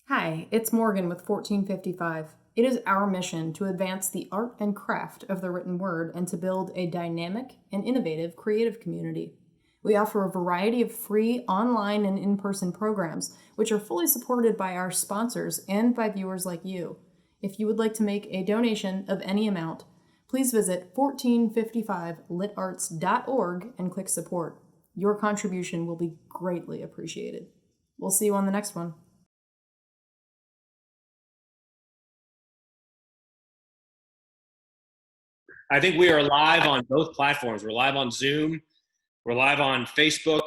Hi, it's Morgan with 1455. It is our mission to advance the art and craft of the written word and to build a dynamic and innovative creative community. We offer a variety of free online and in-person programs, which are fully supported by our sponsors and by viewers like you. If you would like to make a donation of any amount, please visit 1455litarts.org and click support. Your contribution will be greatly appreciated. We'll see you on the next one. I think we are live on both platforms. We're live on Zoom. We're live on Facebook,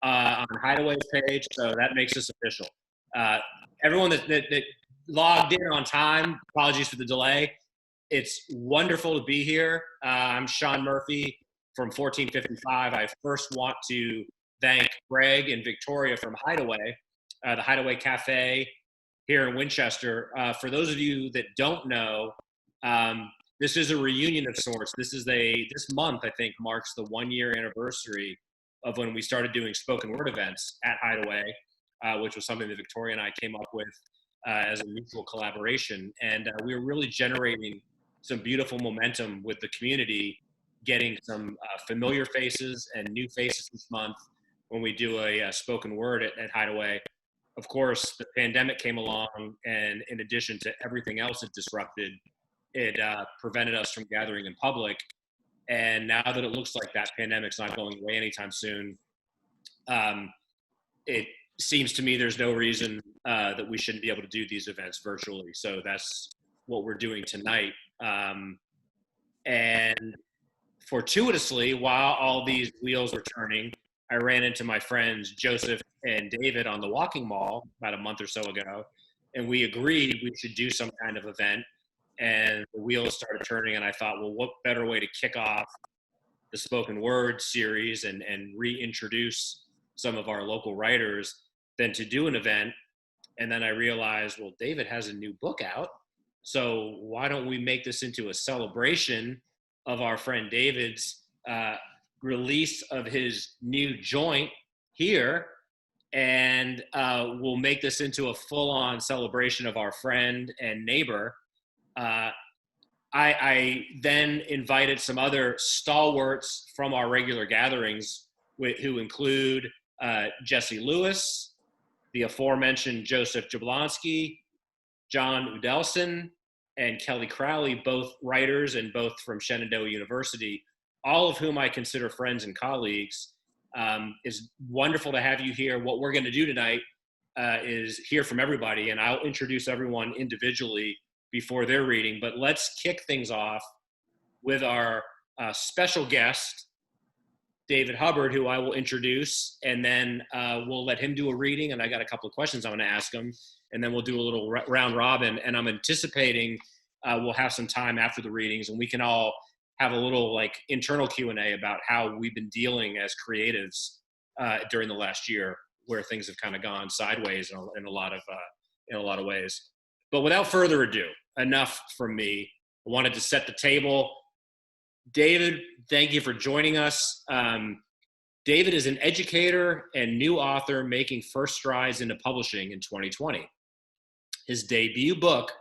on Hideaway's page, so that makes us official. Everyone that logged in on time, apologies for the delay. It's wonderful to be here. I'm Sean Murphy from 1455. I first want to thank Greg and Victoria from Hideaway, the Hideaway Cafe here in Winchester. For those of you that don't know, this is a reunion of sorts. This month, I think, marks the 1-year anniversary of when we started doing spoken word events at Hideaway, which was something that Victoria and I came up with as a mutual collaboration. And we were really generating some beautiful momentum with the community, getting some familiar faces and new faces this month when we do a spoken word at Hideaway. Of course, the pandemic came along, and in addition to everything else it disrupted, it prevented us from gathering in public. And now that it looks like that pandemic's not going away anytime soon, it seems to me there's no reason that we shouldn't be able to do these events virtually. So that's what we're doing tonight. And fortuitously, while all these wheels were turning, I ran into my friends Joseph and David on the Walking Mall about a month or so ago, and we agreed we should do some kind of event. And the wheels started turning, and I thought, well, what better way to kick off the spoken word series and reintroduce some of our local writers than to do an event. And then I realized, well, David has a new book out, so why don't we make this into a celebration of our friend David's release of his new joint here, and we'll make this into a full-on celebration of our friend and neighbor. I then invited some other stalwarts from our regular gatherings, who include Jesse Lewis, the aforementioned Joseph Jablonski, Jon Udelson, and Kelly Crowley, both writers and both from Shenandoah University, all of whom I consider friends and colleagues. It's wonderful to have you here. What we're going to do tonight is hear from everybody, and I'll introduce everyone individually before their reading, but let's kick things off with our special guest, David Hubbard, who I will introduce, and then we'll let him do a reading, and I got a couple of questions I'm going to ask him, and then we'll do a little round robin, and I'm anticipating we'll have some time after the readings, and we can all have a little internal Q&A about how we've been dealing as creatives during the last year, where things have kind of gone sideways in a lot of ways. But without further ado, enough from me. I wanted to set the table. David, thank you for joining us. David is an educator and new author making first strides into publishing in 2020. His debut book,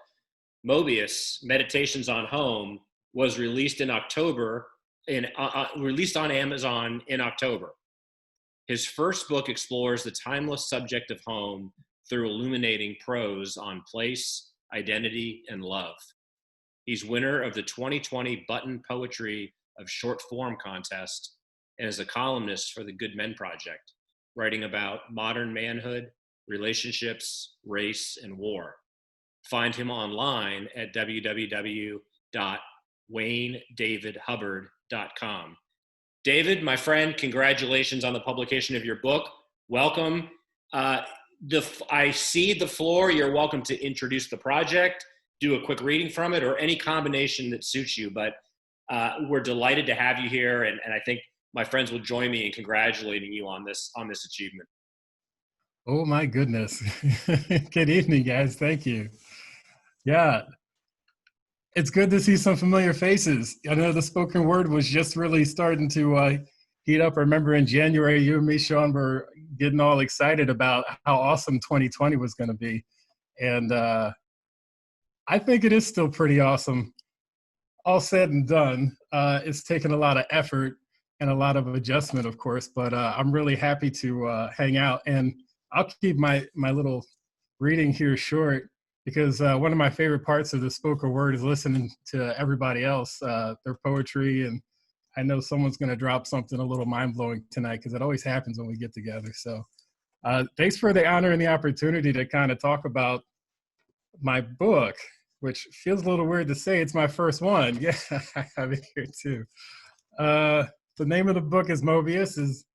Mobius, Meditations on Home, was released in October, released on Amazon in October. His first book explores the timeless subject of home through illuminating prose on place, identity, and love. He's winner of the 2020 Button Poetry of Short Form Contest and is a columnist for the Good Men Project, writing about modern manhood, relationships, race, and war. Find him online at www.waynedavidhubbard.com. David, my friend, congratulations on the publication of your book. Welcome. I cede the floor. You're welcome to introduce the project, do a quick reading from it, or any combination that suits you. But we're delighted to have you here, and I think my friends will join me in congratulating you on this achievement. Oh my goodness. Good evening, guys. Thank you. Yeah, it's good to see some familiar faces. I know the spoken word was just really starting to heat up. I remember in January, you and me, Sean, were getting all excited about how awesome 2020 was going to be. And I think it is still pretty awesome. All said and done, it's taken a lot of effort and a lot of adjustment, of course, but I'm really happy to hang out. And I'll keep my little reading here short, because one of my favorite parts of the spoken word is listening to everybody else, their poetry. And I know someone's going to drop something a little mind-blowing tonight, because it always happens when we get together. So thanks for the honor and the opportunity to kind of talk about my book, which feels a little weird to say it's my first one. Yeah, I have it here too. The name of the book is Mobius, is,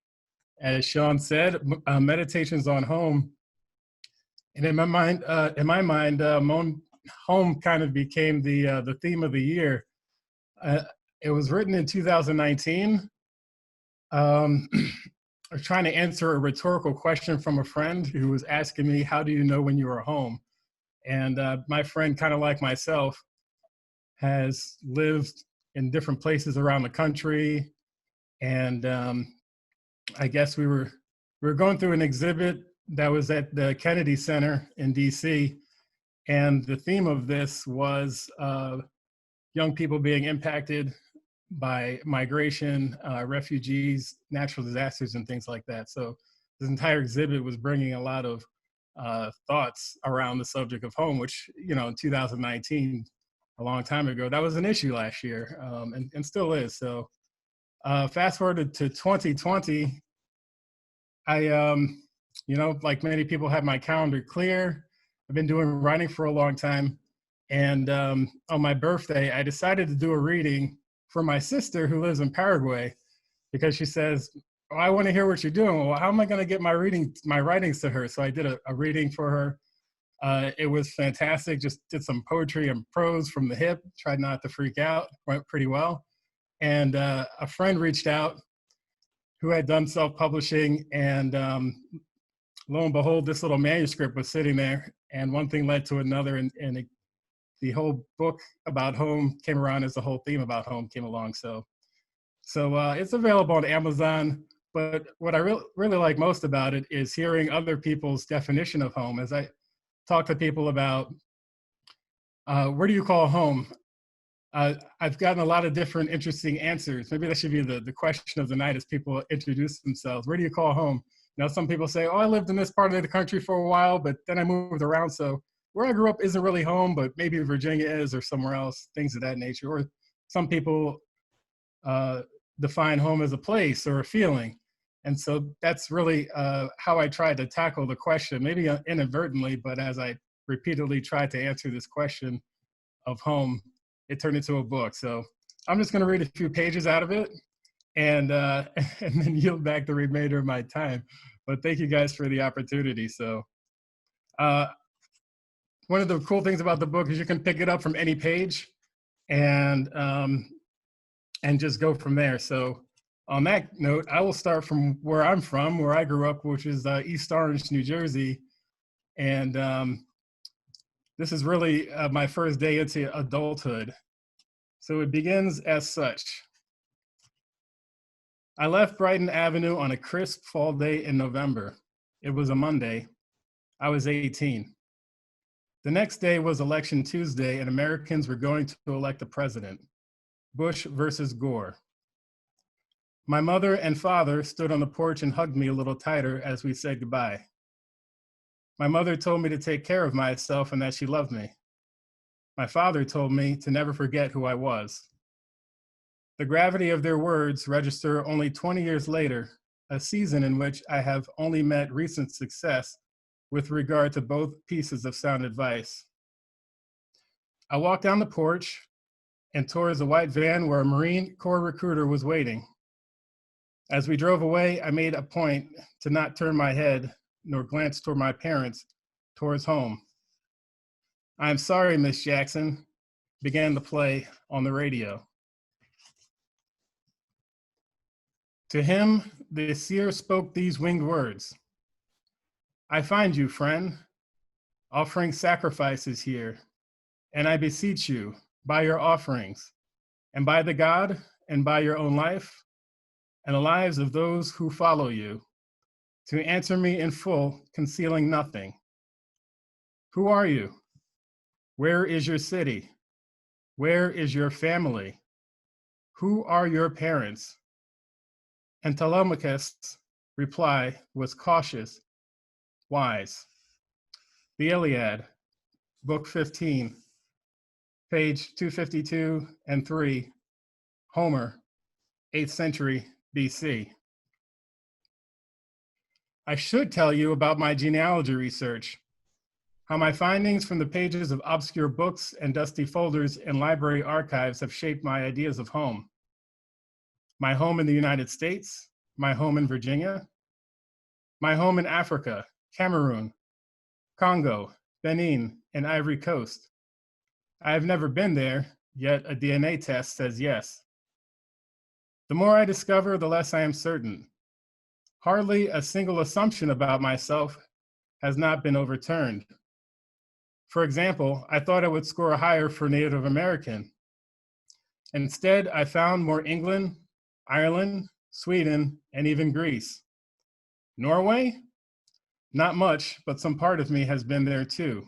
as Sean said, Meditations on Home. And in my mind, home kind of became the theme of the year. It was written in 2019. I was trying to answer a rhetorical question from a friend who was asking me, how do you know when you are home? And my friend, kind of like myself, has lived in different places around the country. And I guess we were going through an exhibit that was at the Kennedy Center in DC. And the theme of this was young people being impacted by migration, refugees, natural disasters, and things like that. So this entire exhibit was bringing a lot of thoughts around the subject of home, which, you know, in 2019, a long time ago, that was an issue last year, and still is. So fast forward to 2020, I, you know, like many people, have my calendar clear. I've been doing writing for a long time. And on my birthday, I decided to do a reading for my sister who lives in Paraguay, because she says, oh, I want to hear what you're doing. Well, how am I going to get my writings to her? So I did a reading for her. It was fantastic. Just did some poetry and prose from the hip, tried not to freak out, went pretty well. And a friend reached out who had done self-publishing, and lo and behold, this little manuscript was sitting there, and one thing led to another, and the whole book about home came around as the whole theme about home came along. So it's available on Amazon. But what I really like most about it is hearing other people's definition of home. As I talk to people about where do you call home, I've gotten a lot of different interesting answers. Maybe that should be the question of the night as people introduce themselves. Where do you call home? You know, some people say, oh, I lived in this part of the country for a while, but then I moved around. So where I grew up isn't really home, but maybe Virginia is, or somewhere else, things of that nature. Or some people define home as a place or a feeling. And so that's really how I tried to tackle the question, maybe inadvertently, but as I repeatedly tried to answer this question of home, it turned into a book. So I'm just going to read a few pages out of it, and then yield back the remainder of my time. But thank you guys for the opportunity. So one of the cool things about the book is you can pick it up from any page and just go from there. So on that note, I will start from where I'm from, where I grew up, which is East Orange, New Jersey. And this is really my first day into adulthood. So it begins as such. I left Brighton Avenue on a crisp fall day in November. It was a Monday. I was 18. The next day was Election Tuesday, and Americans were going to elect a president, Bush versus Gore. My mother and father stood on the porch and hugged me a little tighter as we said goodbye. My mother told me to take care of myself and that she loved me. My father told me to never forget who I was. The gravity of their words register only 20 years later, a season in which I have only met recent success with regard to both pieces of sound advice. I walked down the porch and towards a white van where a Marine Corps recruiter was waiting. As we drove away, I made a point to not turn my head nor glance toward my parents, towards home. I'm sorry, Miss Jackson, began the play on the radio. To him, the seer spoke these winged words. I find you, friend, offering sacrifices here, and I beseech you, by your offerings, and by the God, and by your own life, and the lives of those who follow you, to answer me in full, concealing nothing. Who are you? Where is your city? Where is your family? Who are your parents? And Telemachus' reply was cautious, wise. The Iliad, Book 15, page 252 and 3, Homer, 8th century BC. I should tell you about my genealogy research, how my findings from the pages of obscure books and dusty folders in library archives have shaped my ideas of home. My home in the United States, my home in Virginia, my home in Africa, Cameroon, Congo, Benin, and Ivory Coast. I have never been there, yet a DNA test says yes. The more I discover, the less I am certain. Hardly a single assumption about myself has not been overturned. For example, I thought I would score higher for Native American. Instead, I found more England, Ireland, Sweden, and even Greece. Norway? Not much, but some part of me has been there too.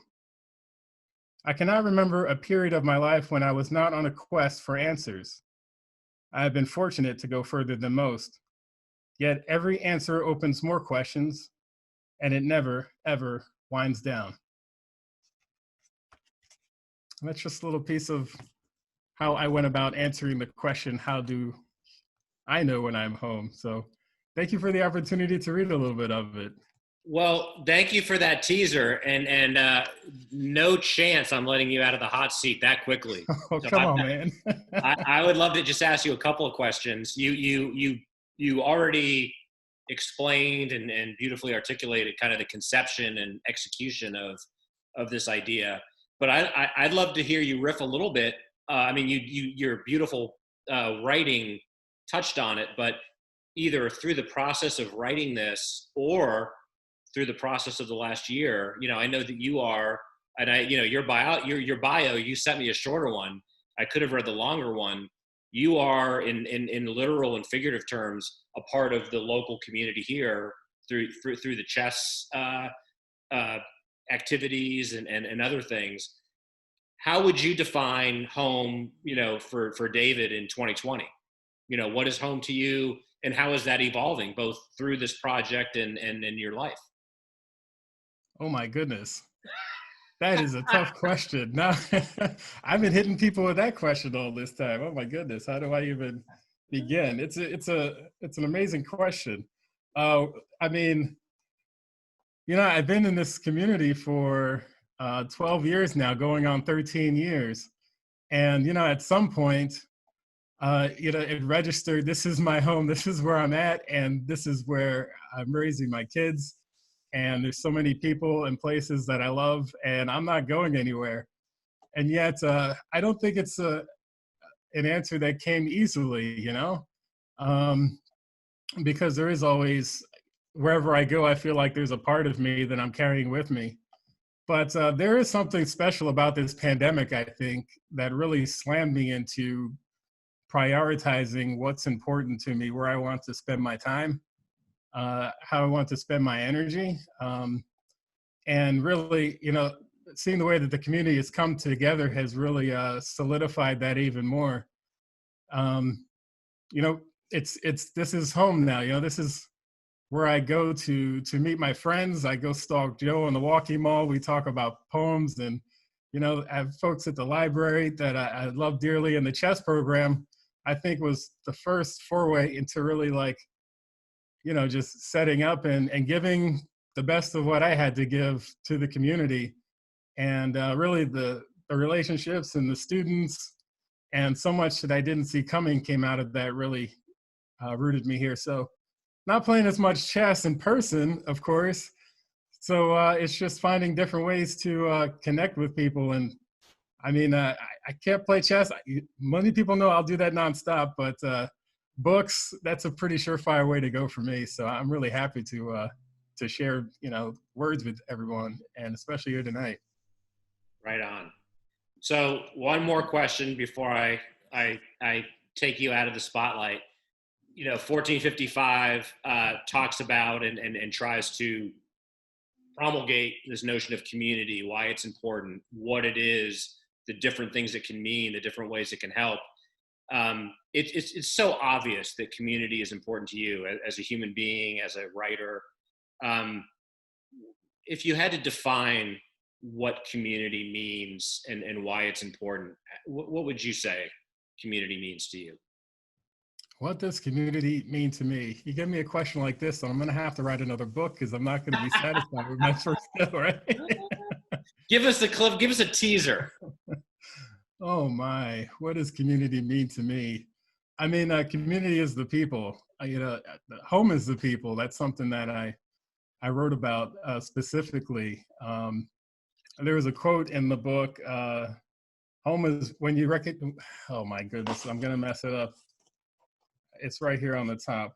I cannot remember a period of my life when I was not on a quest for answers. I have been fortunate to go further than most. Yet every answer opens more questions, and it never, ever winds down. And that's just a little piece of how I went about answering the question, how do I know when I'm home? So thank you for the opportunity to read a little bit of it. Well, thank you for that teaser, and no chance I'm letting you out of the hot seat that quickly. Oh, so come on, man. I would love to just ask you a couple of questions. You already explained and beautifully articulated kind of the conception and execution of this idea, but I'd love to hear you riff a little bit. I mean, your beautiful writing touched on it, but either through the process of writing this or through the process of the last year, I know that you are, and your bio, you sent me a shorter one. I could have read the longer one. You are in literal and figurative terms, a part of the local community here through the chess activities and other things. How would you define home, for David in 2020? What is home to you, and how is that evolving both through this project and in your life? Oh my goodness. That is a tough question. Now, I've been hitting people with that question all this time. Oh my goodness, how do I even begin? It's an amazing question. I mean, I've been in this community for 12 years now, going on 13 years. And, at some point, it registered, this is my home, this is where I'm at, and this is where I'm raising my kids. And there's so many people and places that I love, and I'm not going anywhere. And yet, I don't think it's an answer that came easily, because there is always, wherever I go, I feel like there's a part of me that I'm carrying with me. But there is something special about this pandemic, I think, that really slammed me into prioritizing what's important to me, where I want to spend my time, how I want to spend my energy. And really, seeing the way that the community has come together has really solidified that even more. This is home now. This is where I go to meet my friends. I go stalk Joe in the Walkie Mall. We talk about poems, and I have folks at the library that I love dearly. And the chess program, I think, was the first foray into really just setting up and giving the best of what I had to give to the community. And really the relationships and the students and so much that I didn't see coming came out of that, really rooted me here. So not playing as much chess in person, of course. So it's just finding different ways to connect with people. And I mean, I can't play chess. Many people know I'll do that nonstop, but books, that's a pretty surefire way to go for me. So I'm really happy to share, words with everyone, and especially here tonight. Right on. So one more question before I take you out of the spotlight. 1455 talks about and tries to promulgate this notion of community, why it's important, what it is, the different things it can mean, the different ways it can help. It's so obvious that community is important to you as a human being, as a writer. If you had to define what community means and why it's important, what would you say community means to you? What does community mean to me? You give me a question like this, and I'm going to have to write another book because I'm not going to be satisfied with my first skill, right? Give us a teaser. Oh my, what does community mean to me? I mean, community is the people. Home is the people. That's something that I wrote about specifically. There was a quote in the book, home is when you recognize, oh my goodness, I'm going to mess it up. It's right here on the top.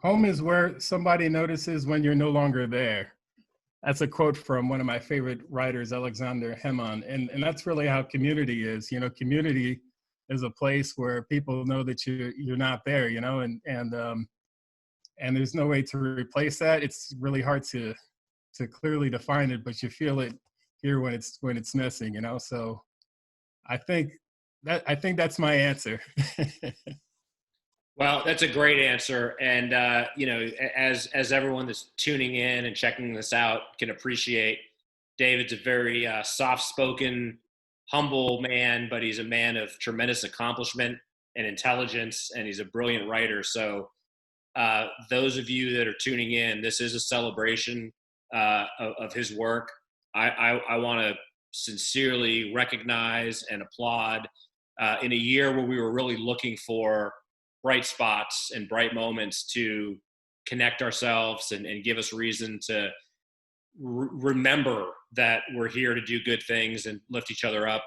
Home is where somebody notices when you're no longer there. That's a quote from one of my favorite writers, Alexander Hemon. And that's really how community is. You know, community is a place where people know that you're not there, you know, and there's no way to replace that. It's really hard to clearly define it, but you feel it here when it's missing, you know. So I think that's my answer. Well, that's a great answer. And, as everyone that's tuning in and checking this out can appreciate, David's a very soft-spoken, humble man, but he's a man of tremendous accomplishment and intelligence, and he's a brilliant writer. So those of you that are tuning in, this is a celebration of his work. I want to sincerely recognize and applaud in a year where we were really looking for bright spots and bright moments to connect ourselves and give us reason to remember that we're here to do good things and lift each other up.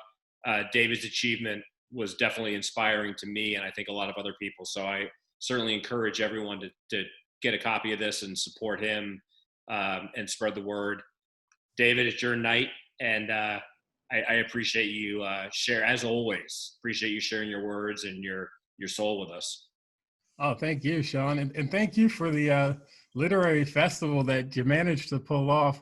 David's achievement was definitely inspiring to me, and I think a lot of other people. So I certainly encourage everyone to get a copy of this and support him and spread the word. David, it's your night, and I appreciate you as always, appreciate you sharing your words and your soul with us. Oh, thank you, Sean. And thank you for the literary festival that you managed to pull off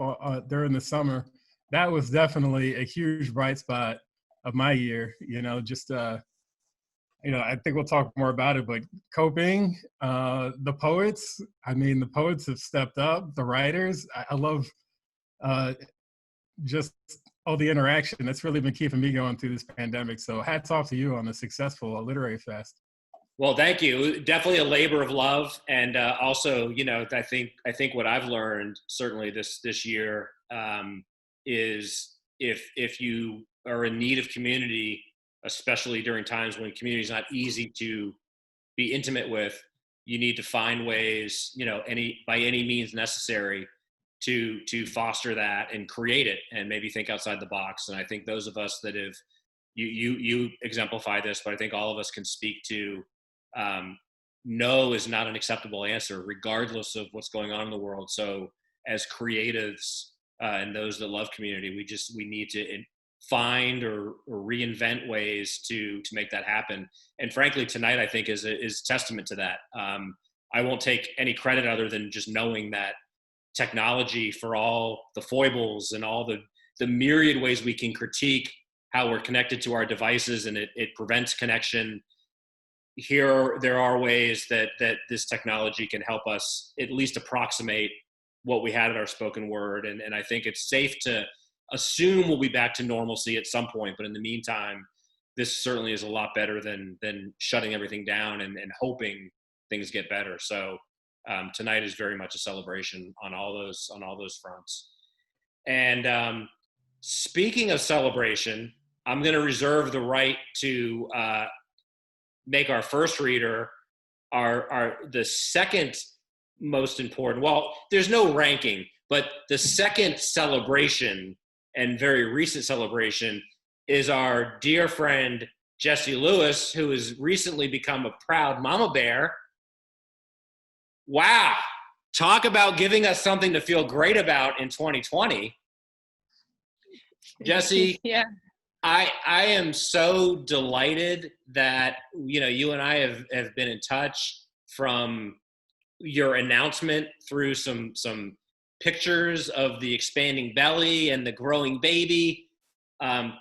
during the summer. That was definitely a huge bright spot of my year. You know, just, I think we'll talk more about it, but coping, the poets, the poets have stepped up, the writers. I love just all the interaction. That's really been keeping me going through this pandemic. So hats off to you on the successful literary fest. Well, thank you. Definitely a labor of love. And also, I think what I've learned certainly this year is if you are in need of community, especially during times when community is not easy to be intimate with, you need to find ways, by any means necessary to foster that and create it and maybe think outside the box. And I think those of us that have, you exemplify this, but I think all of us can speak to no is not an acceptable answer regardless of what's going on in the world. So as creatives and those that love community, we need to find or reinvent ways to make that happen. And frankly, tonight I think is testament to that. I won't take any credit other than just knowing that technology, for all the foibles and all the myriad ways we can critique how we're connected to our devices and it prevents connection. There are ways that this technology can help us at least approximate what we had at our spoken word. And I think it's safe to assume we'll be back to normalcy at some point. But in the meantime, this certainly is a lot better than shutting everything down and hoping things get better. So tonight is very much a celebration on all those fronts. And speaking of celebration, I'm going to reserve the right to make our first reader the second most important. Well, there's no ranking, but the second celebration and very recent celebration is our dear friend Jessie Lewis, who has recently become a proud mama bear. Wow. Talk about giving us something to feel great about in 2020. Jessie, yeah. I am so delighted that you and I have been in touch from your announcement through some pictures of the expanding belly and the growing baby.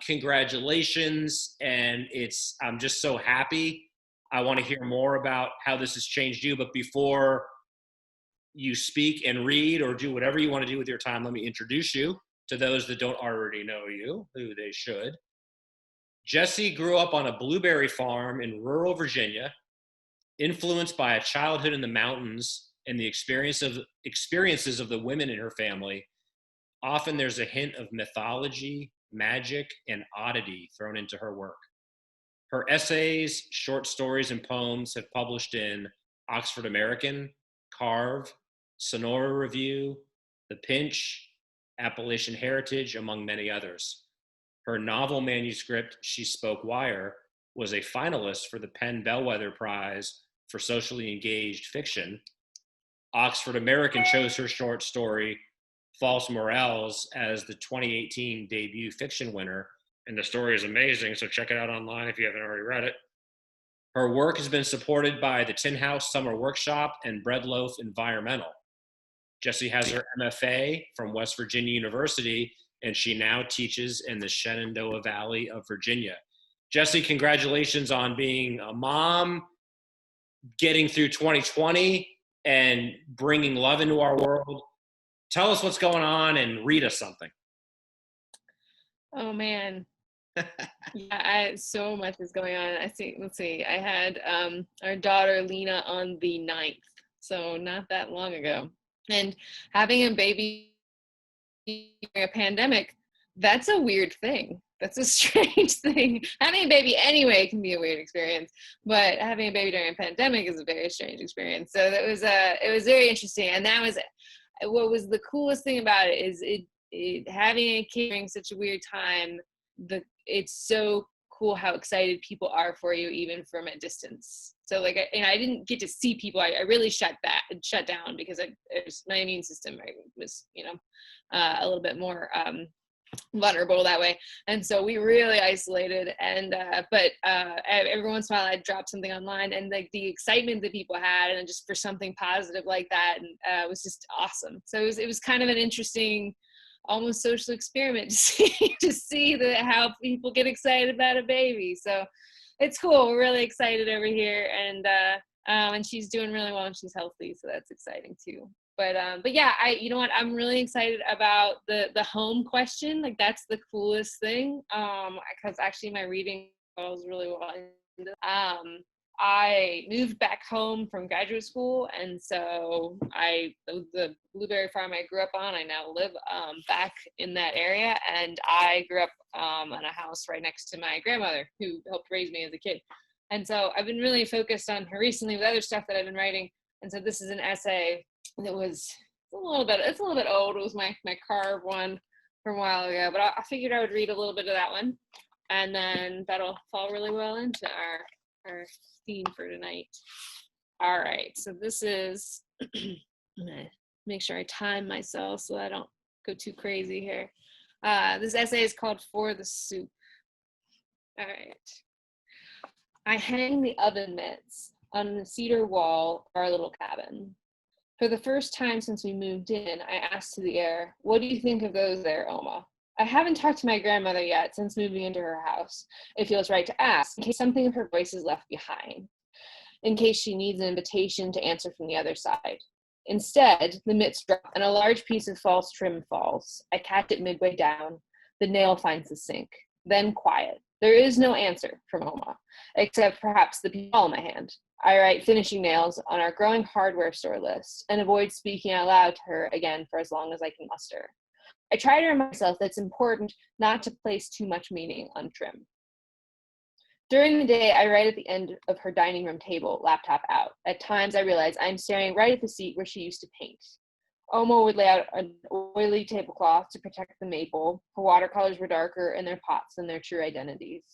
Congratulations. And I'm just so happy. I want to hear more about how this has changed you. But before you speak and read or do whatever you want to do with your time, let me introduce you to those that don't already know you, who they should. Jessie grew up on a blueberry farm in rural Virginia, influenced by a childhood in the mountains and the experiences of the women in her family. Often there's a hint of mythology, magic, and oddity thrown into her work. Her essays, short stories, and poems have published in Oxford American, Carve, Sonora Review, The Pinch, Appalachian Heritage, among many others. Her novel manuscript, She Spoke Wire, was a finalist for the Penn Bellwether Prize for Socially Engaged Fiction. Oxford American chose her short story, False Morels, as the 2018 debut fiction winner, and the story is amazing, so check it out online if you haven't already read it. Her work has been supported by the Tin House Summer Workshop and Breadloaf Environmental. Jessie has her M.F.A. from West Virginia University, and she now teaches in the Shenandoah Valley of Virginia. Jessie, congratulations on being a mom, getting through 2020, and bringing love into our world. Tell us what's going on and read us something. Oh, man. Yeah, so much is going on. Let's see. I had our daughter Lena on the 9th, so not that long ago. And having a baby during a pandemic, that's a weird thing. That's a strange thing. Having a baby anyway can be a weird experience, but having a baby during a pandemic is a very strange experience. So it was very interesting. And that was what was the coolest thing about it is it having a kid during such a weird time. It's so cool how excited people are for you even from a distance. So I didn't get to see people. I really shut down because my immune system was a little bit more vulnerable that way, and so we really isolated. And but every once in a while I'd drop something online, and the excitement that people had, and just for something positive like that, and was just awesome. So it was kind of an interesting, almost social experiment to see how people get excited about a baby. So it's cool. We're really excited over here, and she's doing really well and she's healthy, so that's exciting too. But yeah, you know what? I'm really excited about the home question. Like that's the coolest thing. Because actually my reading goes really well. I moved back home from graduate school, and so the blueberry farm I grew up on, I now live back in that area, and I grew up in a house right next to my grandmother who helped raise me as a kid. And so I've been really focused on her recently with other stuff that I've been writing, and so this is an essay that it's a little bit old. It was my Carve one from a while ago, but I figured I would read a little bit of that one, and then that'll fall really well into our theme for tonight. All right, so this is, I'm gonna make sure I time myself so I don't go too crazy here. This essay is called For the Soup. All right. I hang the oven mitts on the cedar wall of our little cabin. For the first time since we moved in, I asked to the air, "What do you think of those there, Oma?" I haven't talked to my grandmother yet since moving into her house. It feels right to ask, in case something of her voice is left behind, in case she needs an invitation to answer from the other side. Instead, the mitts drop and a large piece of false trim falls. I catch it midway down. The nail finds the sink. Then quiet. There is no answer from Oma, except perhaps the ball in my hand. I write finishing nails on our growing hardware store list and avoid speaking out loud to her again for as long as I can muster. I try to remind myself that it's important not to place too much meaning on trim. During the day, I write at the end of her dining room table, laptop out. At times, I realize I'm staring right at the seat where she used to paint. Oma would lay out an oily tablecloth to protect the maple. Her watercolors were darker in their pots than their true identities.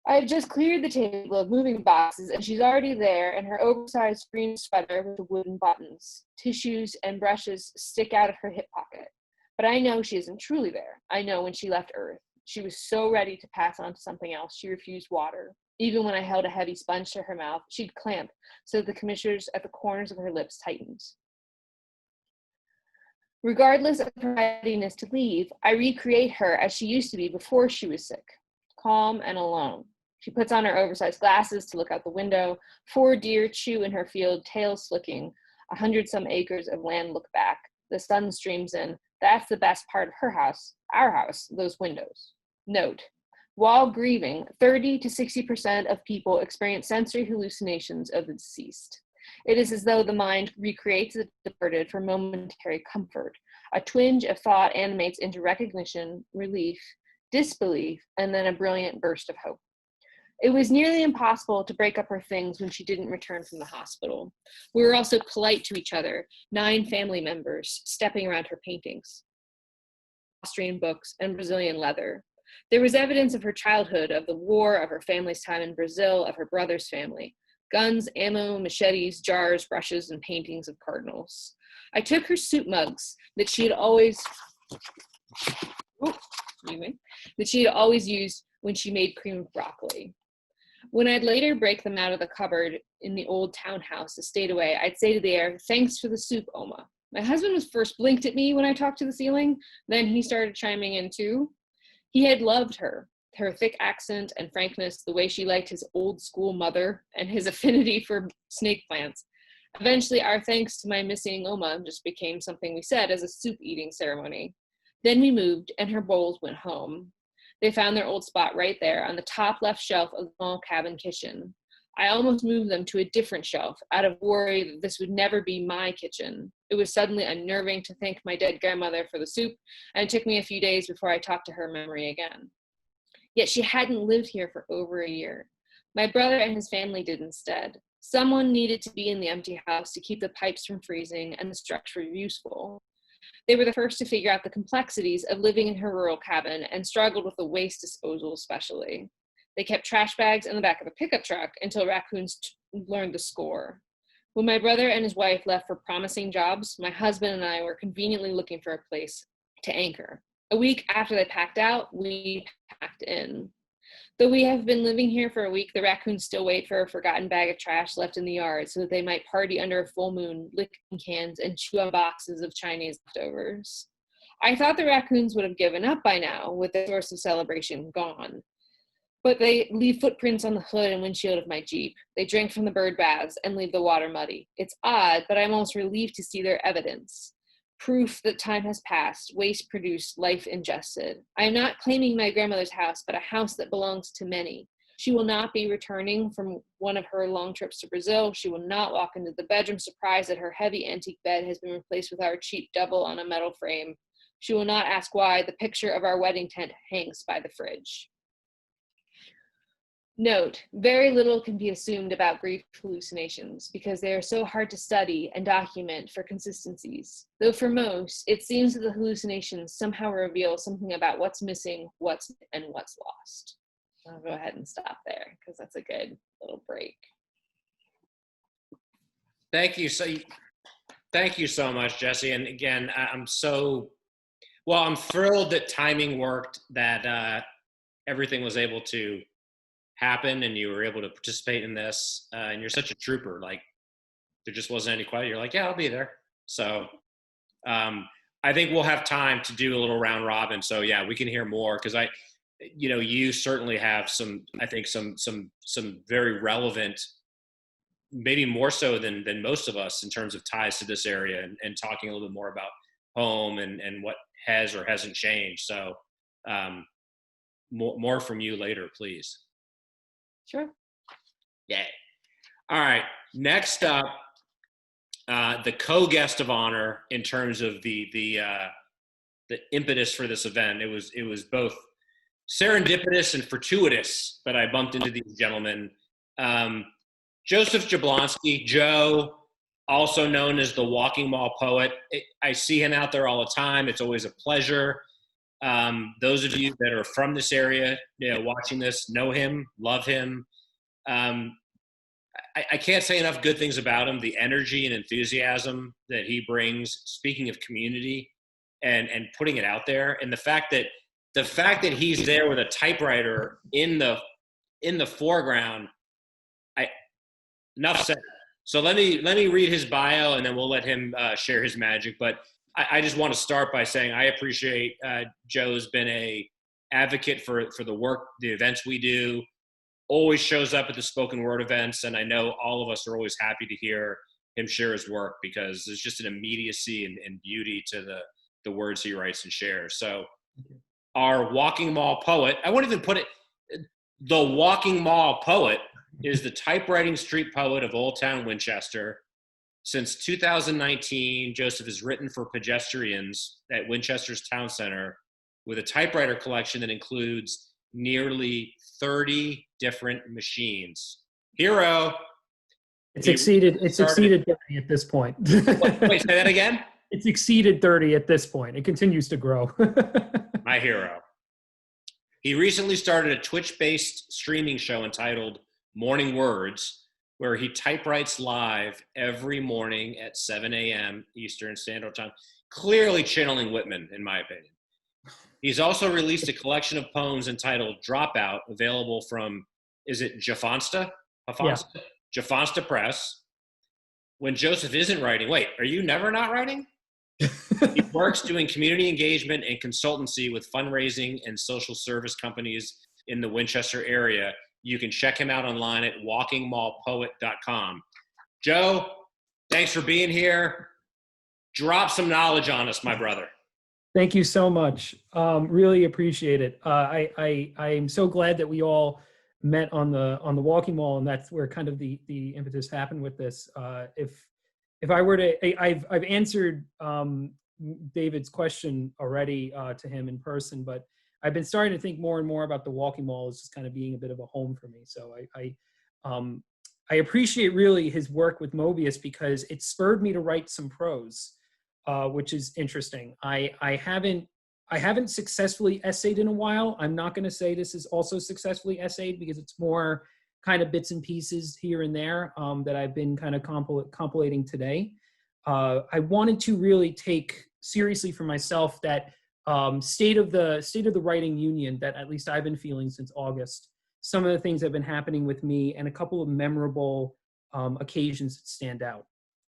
I have just cleared the table of moving boxes, and she's already there in her oversized green sweater with the wooden buttons. Tissues and brushes stick out of her hip pocket. But I know she isn't truly there. I know when she left Earth, she was so ready to pass on to something else, she refused water. Even when I held a heavy sponge to her mouth, she'd clamp so that the commissures at the corners of her lips tightened. Regardless of her readiness to leave, I recreate her as she used to be before she was sick, calm and alone. She puts on her oversized glasses to look out the window. 4 deer chew in her field, tails flicking. 100-some acres of land look back. The sun streams in. That's the best part of her house, our house, those windows. Note, while grieving, 30 to 60% of people experience sensory hallucinations of the deceased. It is as though the mind recreates the departed for momentary comfort. A twinge of thought animates into recognition, relief, disbelief, and then a brilliant burst of hope. It was nearly impossible to break up her things when she didn't return from the hospital. We were also polite to each other, 9 family members stepping around her paintings, Austrian books, and Brazilian leather. There was evidence of her childhood, of the war, of her family's time in Brazil, of her brother's family. Guns, ammo, machetes, jars, brushes, and paintings of cardinals. I took her soup mugs that she had always used when she made cream of broccoli. When I'd later break them out of the cupboard in the old townhouse a state away, I'd say to the air, "Thanks for the soup, Oma." My husband was first blinked at me when I talked to the ceiling. Then he started chiming in too. He had loved her thick accent and frankness, the way she liked his old school mother, and his affinity for snake plants. Eventually, our thanks to my missing Oma just became something we said as a soup eating ceremony. Then we moved, and her bowls went home. They found their old spot right there on the top left shelf of the small cabin kitchen. I almost moved them to a different shelf out of worry that this would never be my kitchen. It was suddenly unnerving to thank my dead grandmother for the soup, and it took me a few days before I talked to her memory again. Yet she hadn't lived here for over a year. My brother and his family did instead. Someone needed to be in the empty house to keep the pipes from freezing and the structure useful. They were the first to figure out the complexities of living in her rural cabin and struggled with the waste disposal especially. They kept trash bags in the back of a pickup truck until raccoons learned the score. When my brother and his wife left for promising jobs, my husband and I were conveniently looking for a place to anchor. A week after they packed out, we packed in. Though we have been living here for a week, the raccoons still wait for a forgotten bag of trash left in the yard so that they might party under a full moon, licking cans and chew on boxes of Chinese leftovers. I thought the raccoons would have given up by now with the source of celebration gone. But they leave footprints on the hood and windshield of my Jeep. They drink from the bird baths and leave the water muddy. It's odd, but I'm almost relieved to see their evidence. Proof that time has passed, waste produced, life ingested. I am not claiming my grandmother's house, but a house that belongs to many. She will not be returning from one of her long trips to Brazil. She will not walk into the bedroom surprised that her heavy antique bed has been replaced with our cheap double on a metal frame. She will not ask why the picture of our wedding tent hangs by the fridge. Note, very little can be assumed about grief hallucinations because they are so hard to study and document for consistencies. Though for most, it seems that the hallucinations somehow reveal something about what's missing, what's lost. I'll go ahead and stop there because that's a good little break. Thank you so much, Jesse. And again, I'm thrilled that timing worked, that everything was able to happen and you were able to participate in this. And you're such a trooper. Like, there just wasn't any question. You're like, yeah, I'll be there. So I think we'll have time to do a little round robin. So yeah, we can hear more because you certainly have some very relevant, maybe more so than most of us in terms of ties to this area and talking a little bit more about home and what has or hasn't changed. So more from you later, please. Sure. Yeah. All right. Next up, the co-guest of honor in terms of the impetus for this event. It was both serendipitous and fortuitous that I bumped into these gentlemen. Joseph Jablonski, Joe, also known as the Walking Mall Poet. I see him out there all the time. It's always a pleasure. Those of you that are from this area, watching this, know him, love him. I can't say enough good things about him. The energy and enthusiasm that he brings, speaking of community and putting it out there, and the fact that he's there with a typewriter in the in the foreground. Enough said. So let me read his bio, and then we'll let him share his magic. But I just want to start by saying I appreciate Joe's been a advocate for the work, the events we do. Always shows up at the spoken word events, and I know all of us are always happy to hear him share his work because there's just an immediacy and beauty to the words he writes and shares. So our walking mall poet, I wouldn't even put it, the walking mall poet is the typewriting street poet of Old Town Winchester. Since 2019, Joseph has written for pedestrians at Winchester's Town Center with a typewriter collection that includes nearly 30 different machines. Hero. It's exceeded 30 at this point. Wait, say that again? It's exceeded 30 at this point. It continues to grow. My hero. He recently started a Twitch-based streaming show entitled Morning Words, where he typewrites live every morning at 7 a.m. Eastern Standard Time, clearly channeling Whitman, in my opinion. He's also released a collection of poems entitled Dropout, available from, is it Jafansta? Yeah. Jafansta Press. When Joseph isn't writing, wait, are you never not writing? He works doing community engagement and consultancy with fundraising and social service companies in the Winchester area. You can check him out online at walkingmallpoet.com. Joe, thanks for being here. Drop some knowledge on us, my brother. Thank you so much. Really appreciate it. I'm so glad that we all met on the walking mall, and that's where kind of the impetus happened with this. If I were to, I've answered David's question already to him in person, but I've been starting to think more and more about the walking mall as just kind of being a bit of a home for me. So I appreciate really his work with Mobius because it spurred me to write some prose, which is interesting. I haven't successfully essayed in a while. I'm not going to say this is also successfully essayed because it's more kind of bits and pieces here and there that I've been kind of compilating today. I wanted to really take seriously for myself that state of the writing union that at least I've been feeling since August. Some of the things that have been happening with me and a couple of memorable occasions that stand out.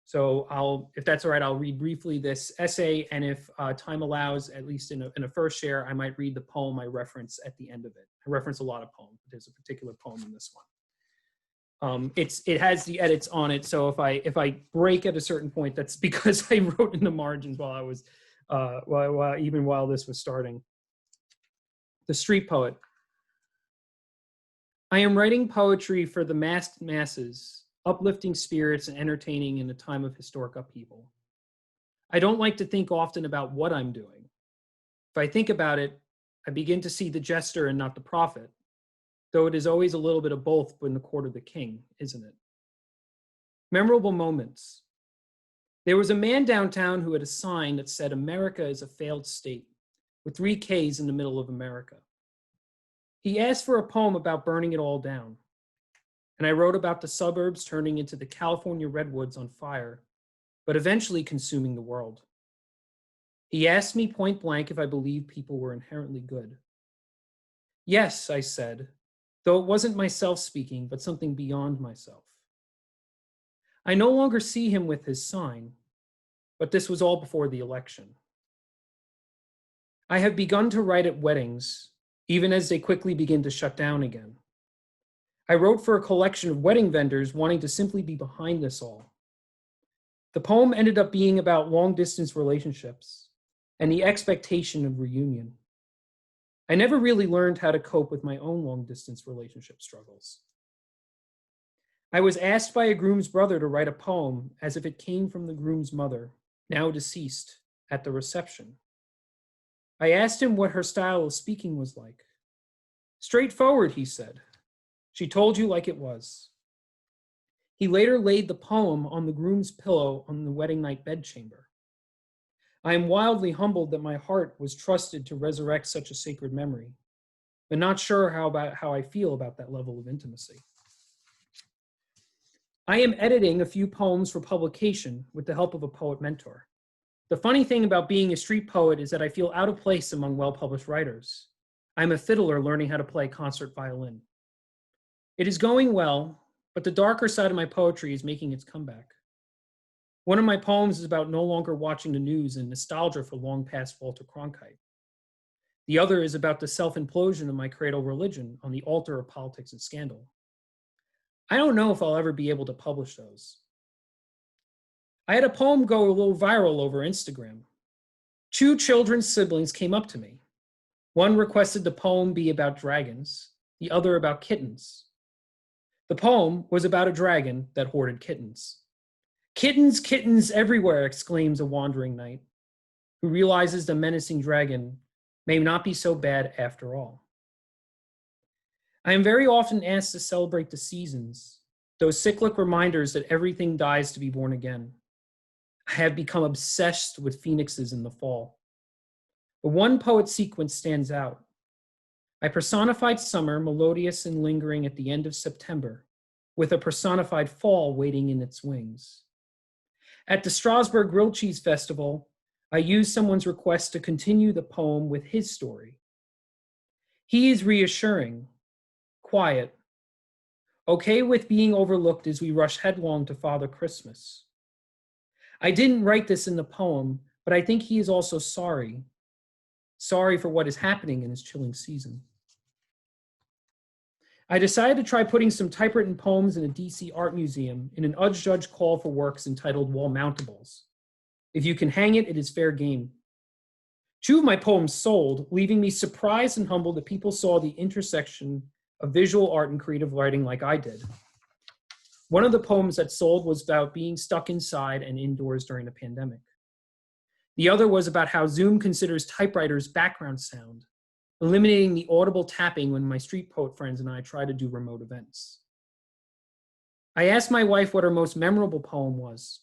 So if that's all right, I'll read briefly this essay, and if time allows, at least in a first share, I might read the poem I reference at the end of it. I reference a lot of poems, but there's a particular poem in this one. It has the edits on it, so if I break at a certain point, that's because I wrote in the margins while I was even while this was starting. The Street Poet. I am writing poetry for the masked masses, uplifting spirits and entertaining in a time of historic upheaval. I don't like to think often about what I'm doing. If I think about it, I begin to see the jester and not the prophet, though it is always a little bit of both in the court of the king, isn't it? Memorable moments. There was a man downtown who had a sign that said, "America is a failed state," with 3 Ks in the middle of America. He asked for a poem about burning it all down, and I wrote about the suburbs turning into the California redwoods on fire, but eventually consuming the world. He asked me point blank if I believed people were inherently good. Yes, I said, though it wasn't myself speaking, but something beyond myself. I no longer see him with his sign, but this was all before the election. I have begun to write at weddings, even as they quickly begin to shut down again. I wrote for a collection of wedding vendors wanting to simply be behind this all. The poem ended up being about long-distance relationships and the expectation of reunion. I never really learned how to cope with my own long-distance relationship struggles. I was asked by a groom's brother to write a poem as if it came from the groom's mother, now deceased, at the reception. I asked him what her style of speaking was like. Straightforward, he said. She told you like it was. He later laid the poem on the groom's pillow on the wedding night bedchamber. I am wildly humbled that my heart was trusted to resurrect such a sacred memory, but not sure how I feel about that level of intimacy. I am editing a few poems for publication with the help of a poet mentor. The funny thing about being a street poet is that I feel out of place among well-published writers. I'm a fiddler learning how to play concert violin. It is going well, but the darker side of my poetry is making its comeback. One of my poems is about no longer watching the news and nostalgia for long past Walter Cronkite. The other is about the self-implosion of my cradle religion on the altar of politics and scandal. I don't know if I'll ever be able to publish those. I had a poem go a little viral over Instagram. 2 children's siblings came up to me. One requested the poem be about dragons, the other about kittens. The poem was about a dragon that hoarded kittens. Kittens, kittens everywhere, exclaims a wandering knight, who realizes the menacing dragon may not be so bad after all. I am very often asked to celebrate the seasons, those cyclic reminders that everything dies to be born again. I have become obsessed with phoenixes in the fall. But one poet sequence stands out. I personified summer, melodious and lingering at the end of September, with a personified fall waiting in its wings. At the Strasbourg Grilled Cheese Festival, I used someone's request to continue the poem with his story. He is reassuring, quiet, okay with being overlooked as we rush headlong to Father Christmas. I didn't write this in the poem, but I think he is also sorry for what is happening in this chilling season. I decided to try putting some typewritten poems in a DC art museum in an unjudged call for works entitled Wall Mountables. If you can hang it, it is fair game. 2 of my poems sold, leaving me surprised and humbled that people saw the intersection of visual art and creative writing like I did. One of the poems that sold was about being stuck inside and indoors during the pandemic. The other was about how Zoom considers typewriters background sound, eliminating the audible tapping when my street poet friends and I try to do remote events. I asked my wife what her most memorable poem was,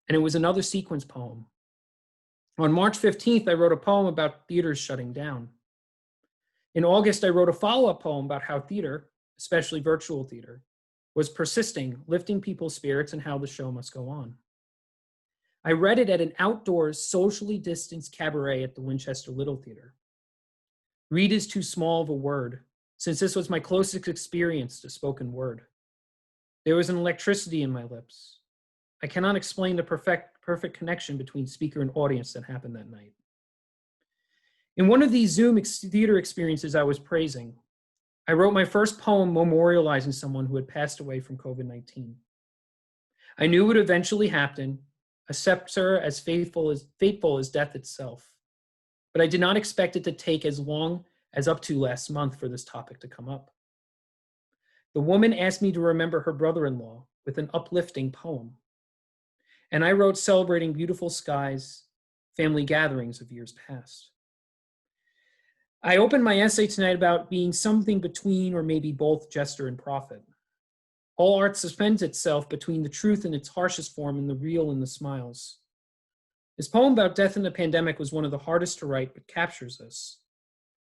and it was another sequence poem. On March 15th, I wrote a poem about theaters shutting down. In August, I wrote a follow-up poem about how theater, especially virtual theater, was persisting, lifting people's spirits and how the show must go on. I read it at an outdoors, socially distanced cabaret at the Winchester Little Theater. Read is too small of a word, since this was my closest experience to spoken word. There was an electricity in my lips. I cannot explain the perfect connection between speaker and audience that happened that night. In one of these Zoom theater experiences I was praising, I wrote my first poem memorializing someone who had passed away from COVID-19. I knew it would eventually happen, a scepter as fateful as death itself. But I did not expect it to take as long as up to last month for this topic to come up. The woman asked me to remember her brother-in-law with an uplifting poem. And I wrote celebrating beautiful skies, family gatherings of years past. I opened my essay tonight about being something between or maybe both jester and prophet. All art suspends itself between the truth in its harshest form and the real in the smiles. This poem about death in the pandemic was one of the hardest to write, but captures this.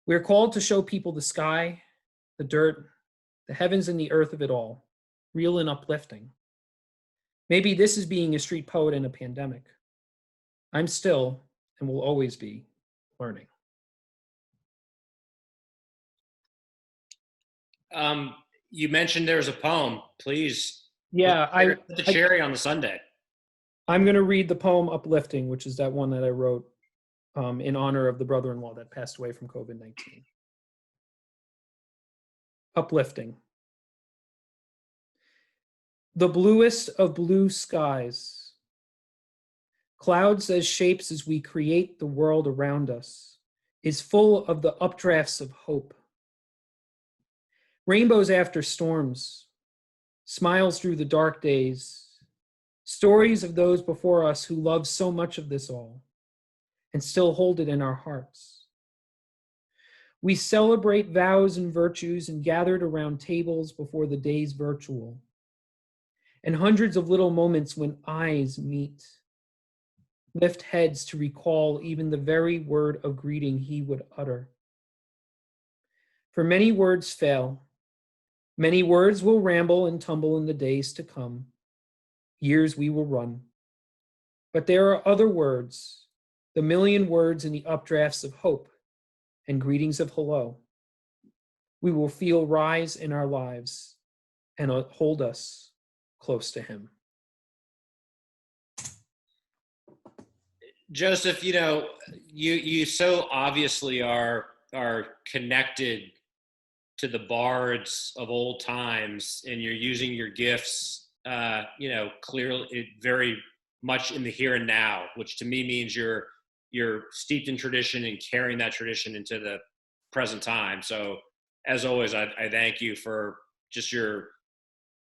We are called to show people the sky, the dirt, the heavens and the earth of it all, real and uplifting. Maybe this is being a street poet in a pandemic. I'm still, and will always be, learning. You mentioned there's a poem. Please. Yeah, put the cherry on the sundae. I'm going to read the poem Uplifting, which is that one that I wrote in honor of the brother-in-law that passed away from COVID-19. Uplifting. The bluest of blue skies, clouds as shapes as we create the world around us, is full of the updrafts of hope. Rainbows after storms, smiles through the dark days, stories of those before us who loved so much of this all and still hold it in our hearts. We celebrate vows and virtues and gathered around tables before the day's virtual, and hundreds of little moments when eyes meet, lift heads to recall even the very word of greeting he would utter. For many words fail, many words will ramble and tumble in the days to come, years we will run. But there are other words, the million words in the updrafts of hope and greetings of hello. We will feel rise in our lives and hold us close to him. Joseph, you so obviously are connected to the bards of old times, and you're using your gifts, clearly very much in the here and now, which to me means you're steeped in tradition and carrying that tradition into the present time. So as always, I thank you for just your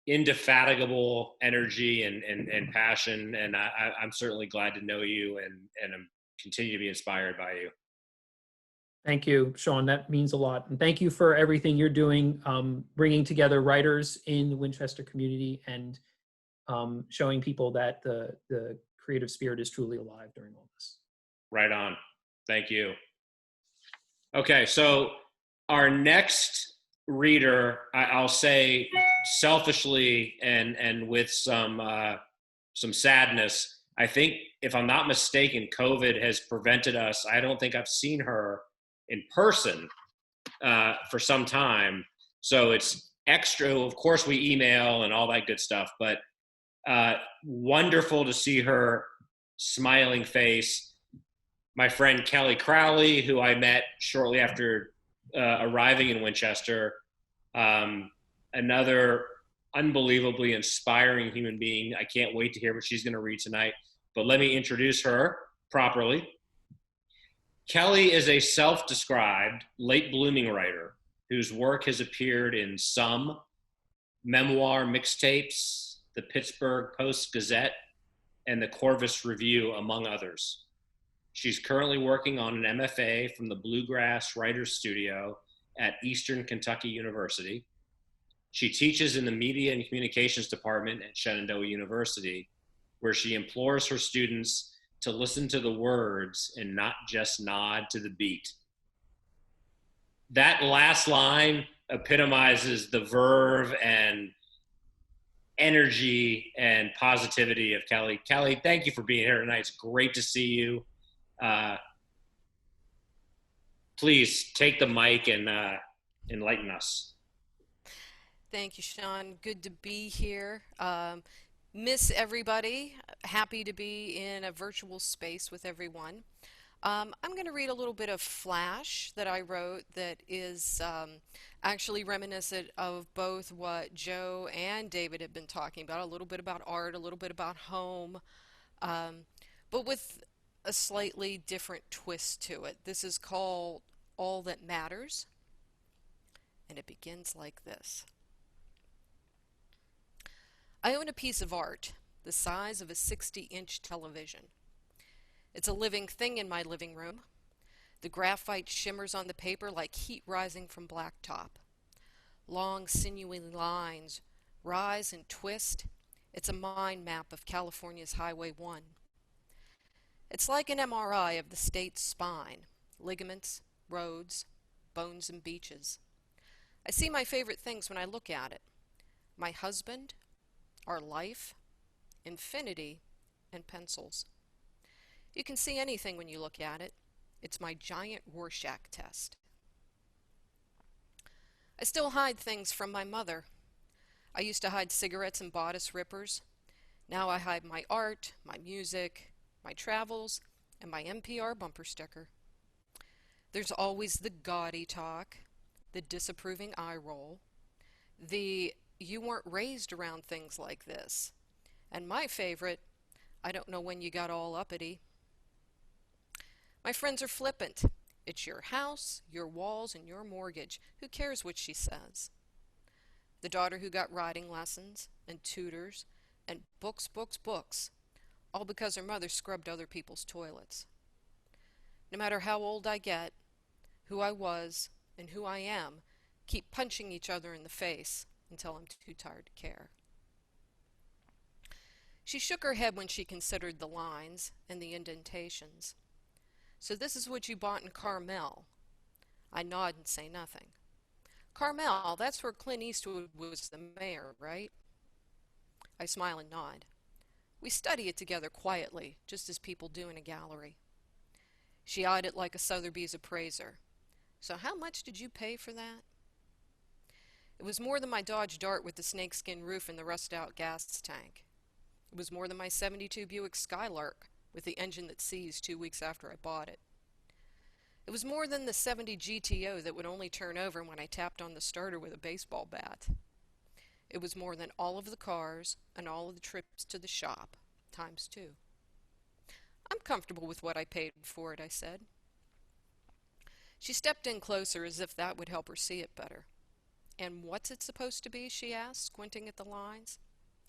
indefatigable energy and passion. And I'm certainly glad to know you and I'm continue to be inspired by you. Thank you, Sean. That means a lot. And thank you for everything you're doing, bringing together writers in the Winchester community and showing people that the creative spirit is truly alive during all this. Right on. Thank you. Okay, so our next reader, I'll say selfishly and with some sadness, I think, if I'm not mistaken, COVID has prevented us. I don't think I've seen her in person for some time. So it's extra. Of course, we email and all that good stuff, but wonderful to see her smiling face. My friend Kelly Crowley, who I met shortly after arriving in Winchester, another unbelievably inspiring human being. I can't wait to hear what she's going to read tonight, but let me introduce her properly. Kelly is a self-described late blooming writer whose work has appeared in some memoir mixtapes, the Pittsburgh Post-Gazette, and the Corvus Review, among others. She's currently working on an M.F.A. from the Bluegrass Writers Studio at Eastern Kentucky University. She teaches in the Media and Communications Department at Shenandoah University, where she implores her students to listen to the words and not just nod to the beat. That last line epitomizes the verve and energy and positivity of Kelly. Kelly, thank you for being here tonight. It's great to see you. Please take the mic and enlighten us. Thank you, Sean. Good to be here. Miss everybody. Happy to be in a virtual space with everyone. I'm going to read a little bit of Flash that I wrote that is actually reminiscent of both what Joe and David have been talking about, a little bit about art, a little bit about home, but with a slightly different twist to it. This is called All That Matters, and it begins like this. I own a piece of art the size of a 60-inch television. It's a living thing in my living room. The graphite shimmers on the paper like heat rising from blacktop. Long, sinewy lines rise and twist. It's a mind map of California's Highway 1. It's like an MRI of the state's spine, ligaments, roads, bones, and beaches. I see my favorite things when I look at it. My husband, our life, infinity, and pencils. You can see anything when you look at it. It's my giant Rorschach test. I still hide things from my mother. I used to hide cigarettes and bodice rippers. Now I hide my art, my music, my travels, and my NPR bumper sticker. There's always the gaudy talk, the disapproving eye roll, the "you weren't raised around things like this," and my favorite, "I don't know when you got all uppity." My friends are flippant. It's your house, your walls, and your mortgage. Who cares what she says? The daughter who got writing lessons and tutors and books, all because her mother scrubbed other people's toilets. No matter how old I get, who I was and who I am keep punching each other in the face until I'm too tired to care. She shook her head when she considered the lines and the indentations. So this is what you bought in Carmel. I nod and say nothing. Carmel, that's where Clint Eastwood was the mayor, right? I smile and nod. We study it together quietly, just as people do in a gallery. She eyed it like a Sotheby's appraiser. So how much did you pay for that? It was more than my Dodge Dart with the snakeskin roof and the rust-out gas tank. It was more than my '72 Buick Skylark with the engine that seized 2 weeks after I bought it. It was more than the '70 GTO that would only turn over when I tapped on the starter with a baseball bat. It was more than all of the cars and all of the trips to the shop, times 2. I'm comfortable with what I paid for it, I said. She stepped in closer as if that would help her see it better. And what's it supposed to be, she asked, squinting at the lines.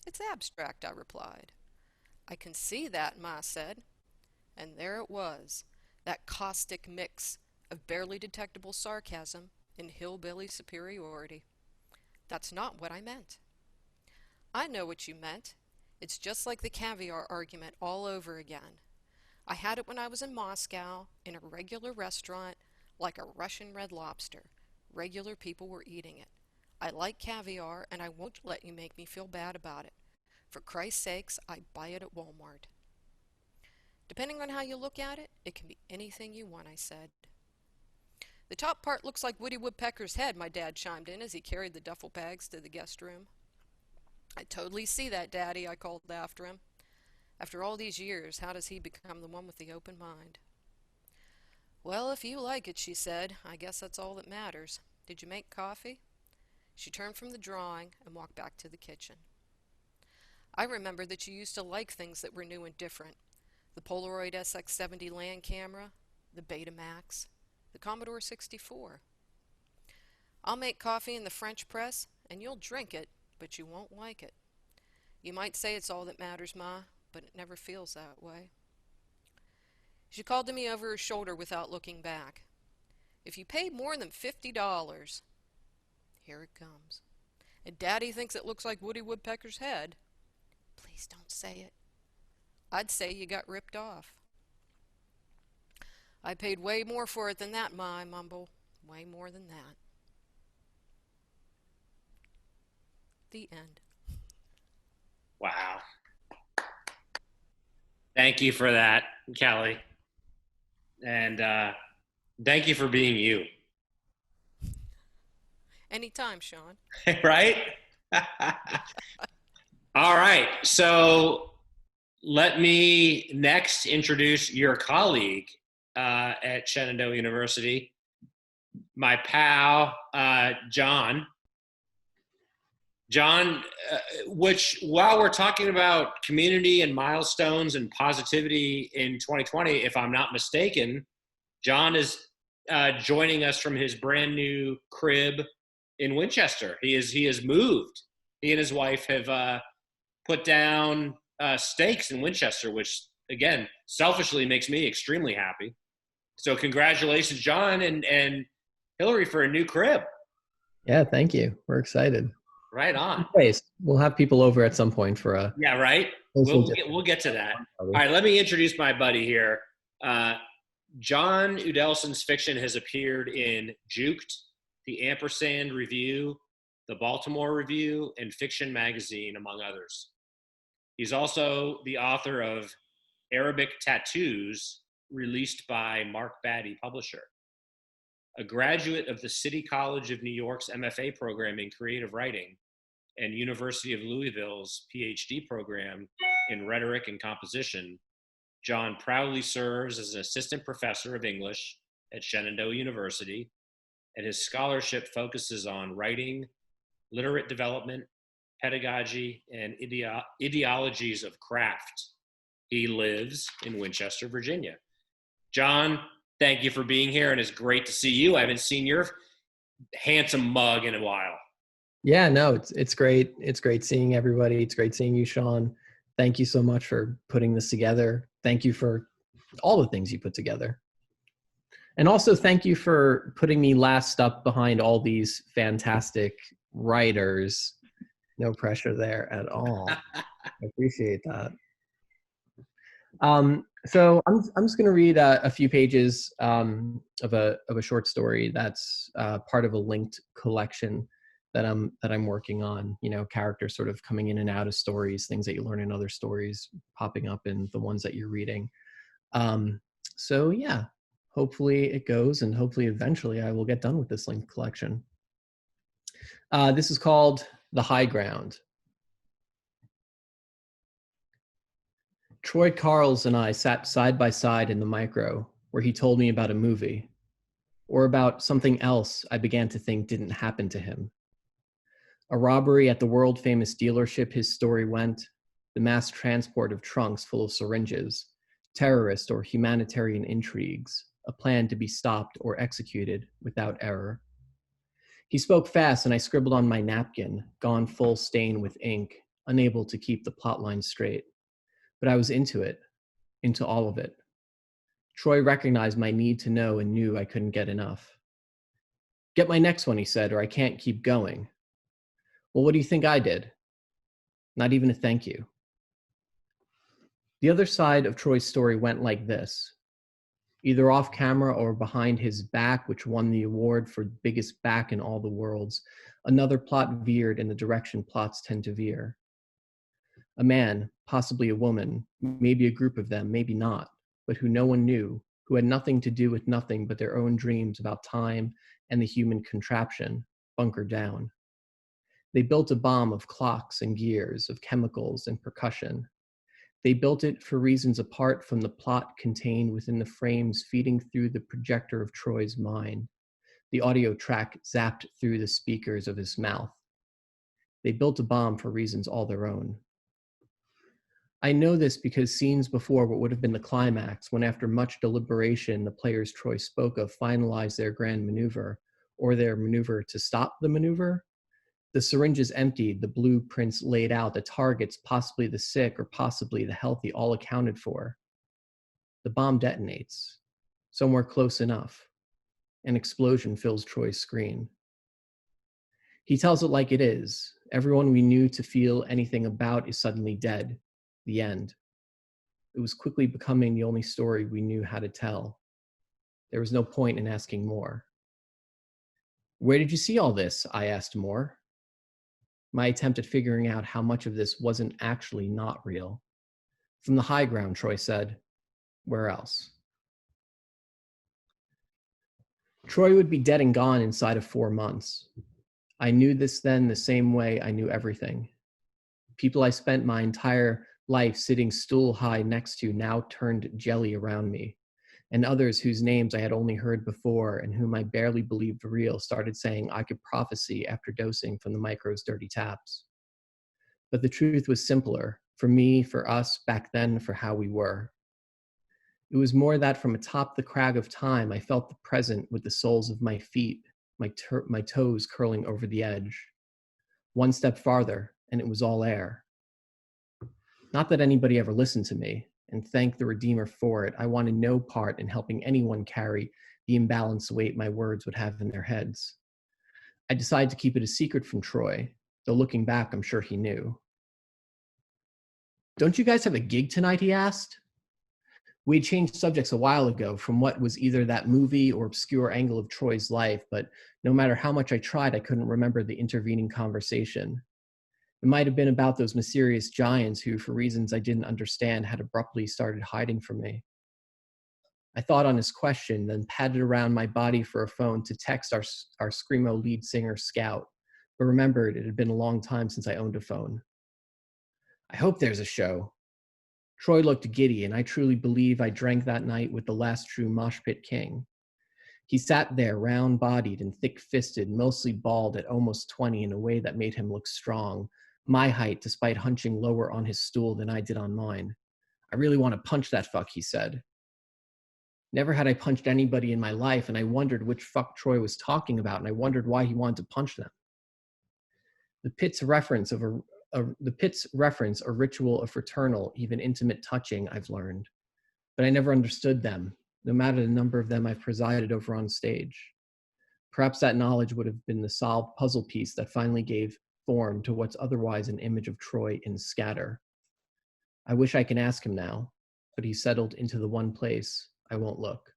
It's abstract, I replied. I can see that, Ma said. And there it was, that caustic mix of barely detectable sarcasm and hillbilly superiority. That's not what I meant. I know what you meant. It's just like the caviar argument all over again. I had it when I was in Moscow, in a regular restaurant, like a Russian Red Lobster. Regular people were eating it. I like caviar, and I won't let you make me feel bad about it. For Christ's sakes, I buy it at Walmart. Depending on how you look at it, it can be anything you want, I said. The top part looks like Woody Woodpecker's head, my dad chimed in as he carried the duffel bags to the guest room. I totally see that, Daddy, I called after him. After all these years, how does he become the one with the open mind? Well, if you like it, she said, I guess that's all that matters. Did you make coffee? She turned from the drawing and walked back to the kitchen. I remembered that you used to like things that were new and different. The Polaroid SX70 land camera, the Betamax, the Commodore 64. I'll make coffee in the French press, and you'll drink it, but you won't like it. You might say it's all that matters, Ma, but it never feels that way. She called to me over her shoulder without looking back. If you paid more than $50, here it comes. And Daddy thinks it looks like Woody Woodpecker's head. Please don't say it. I'd say you got ripped off. I paid way more for it than that, Ma, I mumble. Way more than that. The end. Wow. Thank you for that, Kelly. And thank you for being you. Anytime, Sean. Right? All right. So let me next introduce your colleague at Shenandoah University, my pal, Jon. Jon, which while we're talking about community and milestones and positivity in 2020, if I'm not mistaken, Jon is joining us from his brand new crib in Winchester. He has moved. He and his wife have put down stakes in Winchester, which again, selfishly makes me extremely happy. So congratulations, Jon and Hillary, for a new crib. Yeah, thank you. We're excited. Right on. We'll have people over at some point for a. Yeah, right. We'll get to that. All right, let me introduce my buddy here. Jon Udelson's fiction has appeared in Juked, the Ampersand Review, the Baltimore Review, and Fiction Magazine, among others. He's also the author of Arabic Tattoos, released by Mark Batty Publisher. A graduate of the City College of New York's M.F.A. program in creative writing and University of Louisville's Ph.D. program in rhetoric and composition, Jon proudly serves as an assistant professor of English at Shenandoah University, and his scholarship focuses on writing, literate development, pedagogy, and ideologies of craft. He lives in Winchester, Virginia. Jon, thank you for being here, and it's great to see you. I haven't seen your handsome mug in a while. Yeah, no, it's great. It's great seeing everybody. It's great seeing you, Sean. Thank you so much for putting this together. Thank you for all the things you put together. And also thank you for putting me last up behind all these fantastic writers. No pressure there at all. I appreciate that. So I'm just going to read a few pages of a short story that's part of a linked collection that I'm working on. You know, characters sort of coming in and out of stories, things that you learn in other stories popping up in the ones that you're reading. So yeah, hopefully it goes, and hopefully eventually I will get done with this linked collection. This is called The High Ground. Troy Carls and I sat side by side in the micro, where he told me about a movie, or about something else I began to think didn't happen to him. A robbery at the world-famous dealership his story went, the mass transport of trunks full of syringes, terrorist or humanitarian intrigues, a plan to be stopped or executed without error. He spoke fast and I scribbled on my napkin, gone full stain with ink, unable to keep the plotline straight. But I was into it, into all of it. Troy recognized my need to know and knew I couldn't get enough. Get my next one, he said, or I can't keep going. Well, what do you think I did? Not even a thank you. The other side of Troy's story went like this. Either off camera or behind his back, which won the award for biggest back in all the worlds, another plot veered in the direction plots tend to veer. A man, possibly a woman, maybe a group of them, maybe not, but who no one knew, who had nothing to do with nothing but their own dreams about time and the human contraption, bunkered down. They built a bomb of clocks and gears, of chemicals and percussion. They built it for reasons apart from the plot contained within the frames feeding through the projector of Troy's mind, the audio track zapped through the speakers of his mouth. They built a bomb for reasons all their own. I know this because scenes before what would have been the climax, when after much deliberation the players Troy spoke of finalized their grand maneuver, or their maneuver to stop the maneuver, the syringes emptied, the blueprints laid out, the targets, possibly the sick or possibly the healthy, all accounted for. The bomb detonates, somewhere close enough. An explosion fills Troy's screen. He tells it like it is. Everyone we knew to feel anything about is suddenly dead. The end. It was quickly becoming the only story we knew how to tell. There was no point in asking more. Where did you see all this? I asked Moore. My attempt at figuring out how much of this wasn't actually not real. From the high ground, Troy said. Where else? Troy would be dead and gone inside of 4 months. I knew this then the same way I knew everything. People I spent my entire life sitting stool high next to now turned jelly around me, and others whose names I had only heard before and whom I barely believed real started saying I could prophesy after dosing from the micro's dirty taps. But the truth was simpler, for me, for us, back then, for how we were. It was more that from atop the crag of time, I felt the present with the soles of my feet, my toes curling over the edge. One step farther, and it was all air. Not that anybody ever listened to me, and thank the Redeemer for it. I wanted no part in helping anyone carry the imbalanced weight my words would have in their heads. I decided to keep it a secret from Troy, though looking back, I'm sure he knew. Don't you guys have a gig tonight, he asked. We had changed subjects a while ago from what was either that movie or obscure angle of Troy's life, but no matter how much I tried, I couldn't remember the intervening conversation. It might have been about those mysterious giants who, for reasons I didn't understand, had abruptly started hiding from me. I thought on his question, then patted around my body for a phone to text our Screamo lead singer, Scout, but remembered it had been a long time since I owned a phone. I hope there's a show. Troy looked giddy, and I truly believe I drank that night with the last true mosh pit king. He sat there, round-bodied and thick-fisted, mostly bald at almost 20 in a way that made him look strong, my height despite hunching lower on his stool than I did on mine. I really want to punch that fuck, he said. Never had I punched anybody in my life, and I wondered which fuck Troy was talking about, and I wondered why he wanted to punch them. The Pit's reference, a ritual of fraternal, even intimate touching, I've learned. But I never understood them, no matter the number of them I've presided over on stage. Perhaps that knowledge would have been the solved puzzle piece that finally gave form to what's otherwise an image of Troy in scatter. I wish I could ask him now, but he settled into the one place I won't look.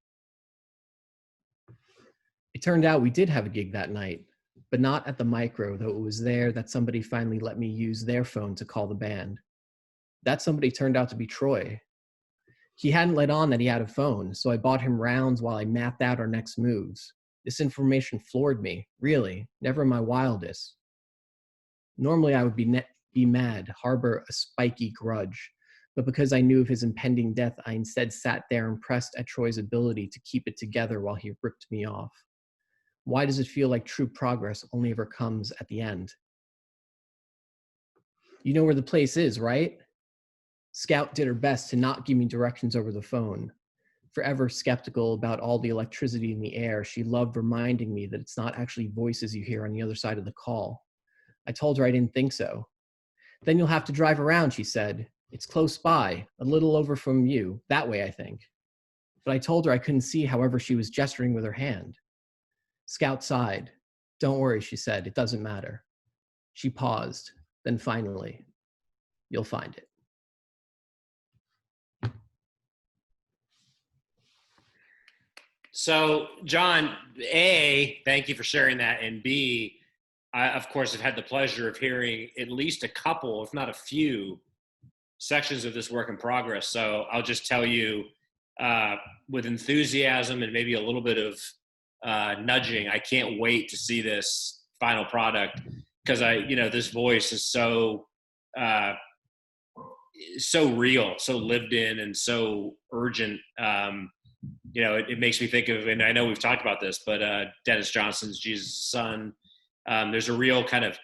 It turned out we did have a gig that night, but not at the micro, though it was there that somebody finally let me use their phone to call the band. That somebody turned out to be Troy. He hadn't let on that he had a phone, so I bought him rounds while I mapped out our next moves. This information floored me, really, never in my wildest. Normally I would be mad, harbor a spiky grudge. But because I knew of his impending death, I instead sat there impressed at Troy's ability to keep it together while he ripped me off. Why does it feel like true progress only ever comes at the end? You know where the place is, right? Scout did her best to not give me directions over the phone. Forever skeptical about all the electricity in the air, she loved reminding me that it's not actually voices you hear on the other side of the call. I told her I didn't think so. Then you'll have to drive around, she said. It's close by, a little over from you, that way I think. But I told her I couldn't see, however she was gesturing with her hand. Scout sighed. Don't worry, she said, it doesn't matter. She paused, then finally, you'll find it. So, Jon, A, thank you for sharing that. And B, I, of course, have had the pleasure of hearing at least a couple, if not a few, sections of this work in progress. So I'll just tell you with enthusiasm and maybe a little bit of nudging, I can't wait to see this final product because this voice is so real, so lived in, and so urgent. It makes me think of, and I know we've talked about this, but Dennis Johnson's Jesus' Son. There's a real kind of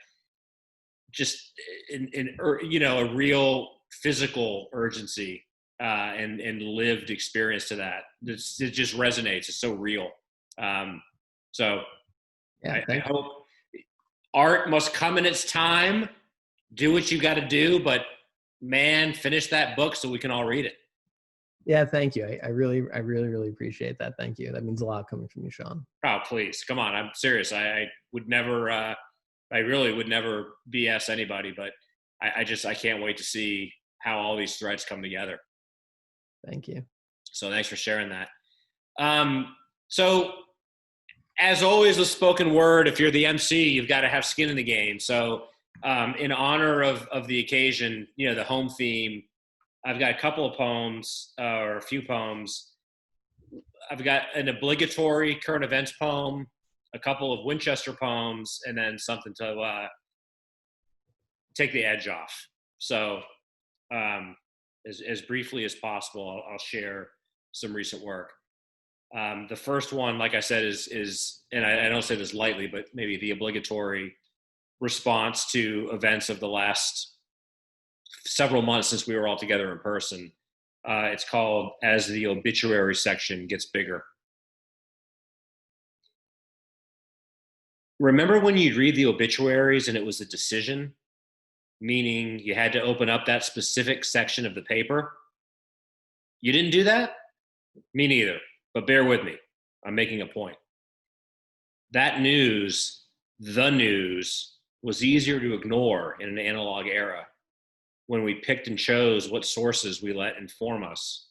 just a real physical urgency and lived experience to that. It just resonates. It's so real. I hope art must come in its time. Do what you got to do, but man, finish that book so we can all read it. Yeah, thank you. I really appreciate that. Thank you. That means a lot coming from you, Sean. Oh, please, come on. I'm serious. I would never. I really would never BS anybody, but I can't wait to see how all these threads come together. Thank you. So thanks for sharing that. So as always with spoken word, if you're the MC, you've got to have skin in the game. So in honor of the occasion, the home theme, I've got a couple of poems or a few poems. I've got an obligatory current events poem, a couple of Winchester poems, and then something to take the edge off. So as briefly as possible, I'll share some recent work. The first one, like I said, is and I don't say this lightly, but maybe the obligatory response to events of the last several months since we were all together in person. It's called As the Obituary Section Gets Bigger. Remember when you'd read the obituaries and it was a decision, meaning you had to open up that specific section of the paper? You didn't do that? Me neither, but bear with me. I'm making a point. That news, the news, was easier to ignore in an analog era when we picked and chose what sources we let inform us.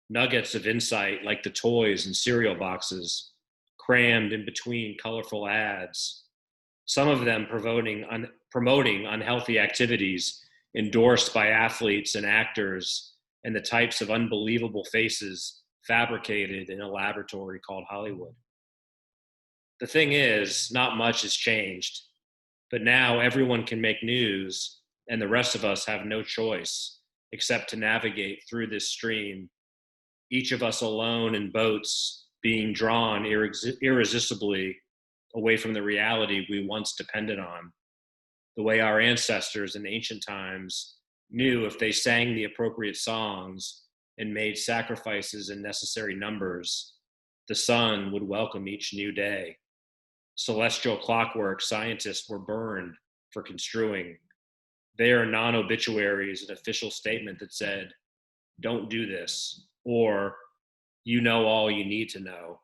Nuggets of insight like the toys and cereal boxes, crammed in between colorful ads, some of them promoting unhealthy activities endorsed by athletes and actors and the types of unbelievable faces fabricated in a laboratory called Hollywood. The thing is, not much has changed, but now everyone can make news and the rest of us have no choice except to navigate through this stream, each of us alone in boats being drawn irresistibly away from the reality we once depended on, the way our ancestors in ancient times knew if they sang the appropriate songs and made sacrifices in necessary numbers, the sun would welcome each new day. Celestial clockwork scientists were burned for construing. Their non-obituaries an official statement that said, don't do this, or you know all you need to know.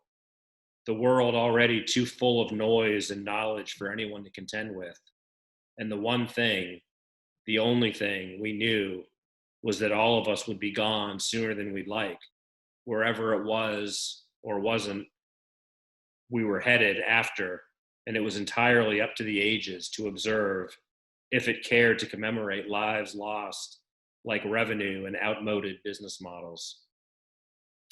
The world already too full of noise and knowledge for anyone to contend with. And the one thing, the only thing we knew was that all of us would be gone sooner than we'd like. Wherever it was or wasn't, we were headed after, and it was entirely up to the ages to observe if it cared to commemorate lives lost like revenue and outmoded business models.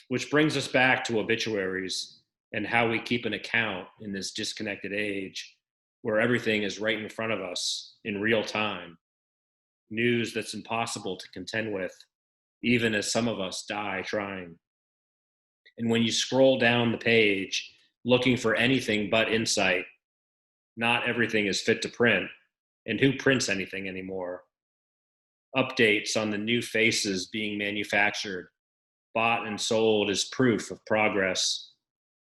Which brings us back to obituaries and how we keep an account in this disconnected age where everything is right in front of us in real time, news that's impossible to contend with, even as some of us die trying. And when you scroll down the page looking for anything but insight, not everything is fit to print. And who prints anything anymore? Updates on the new faces being manufactured, bought and sold as proof of progress.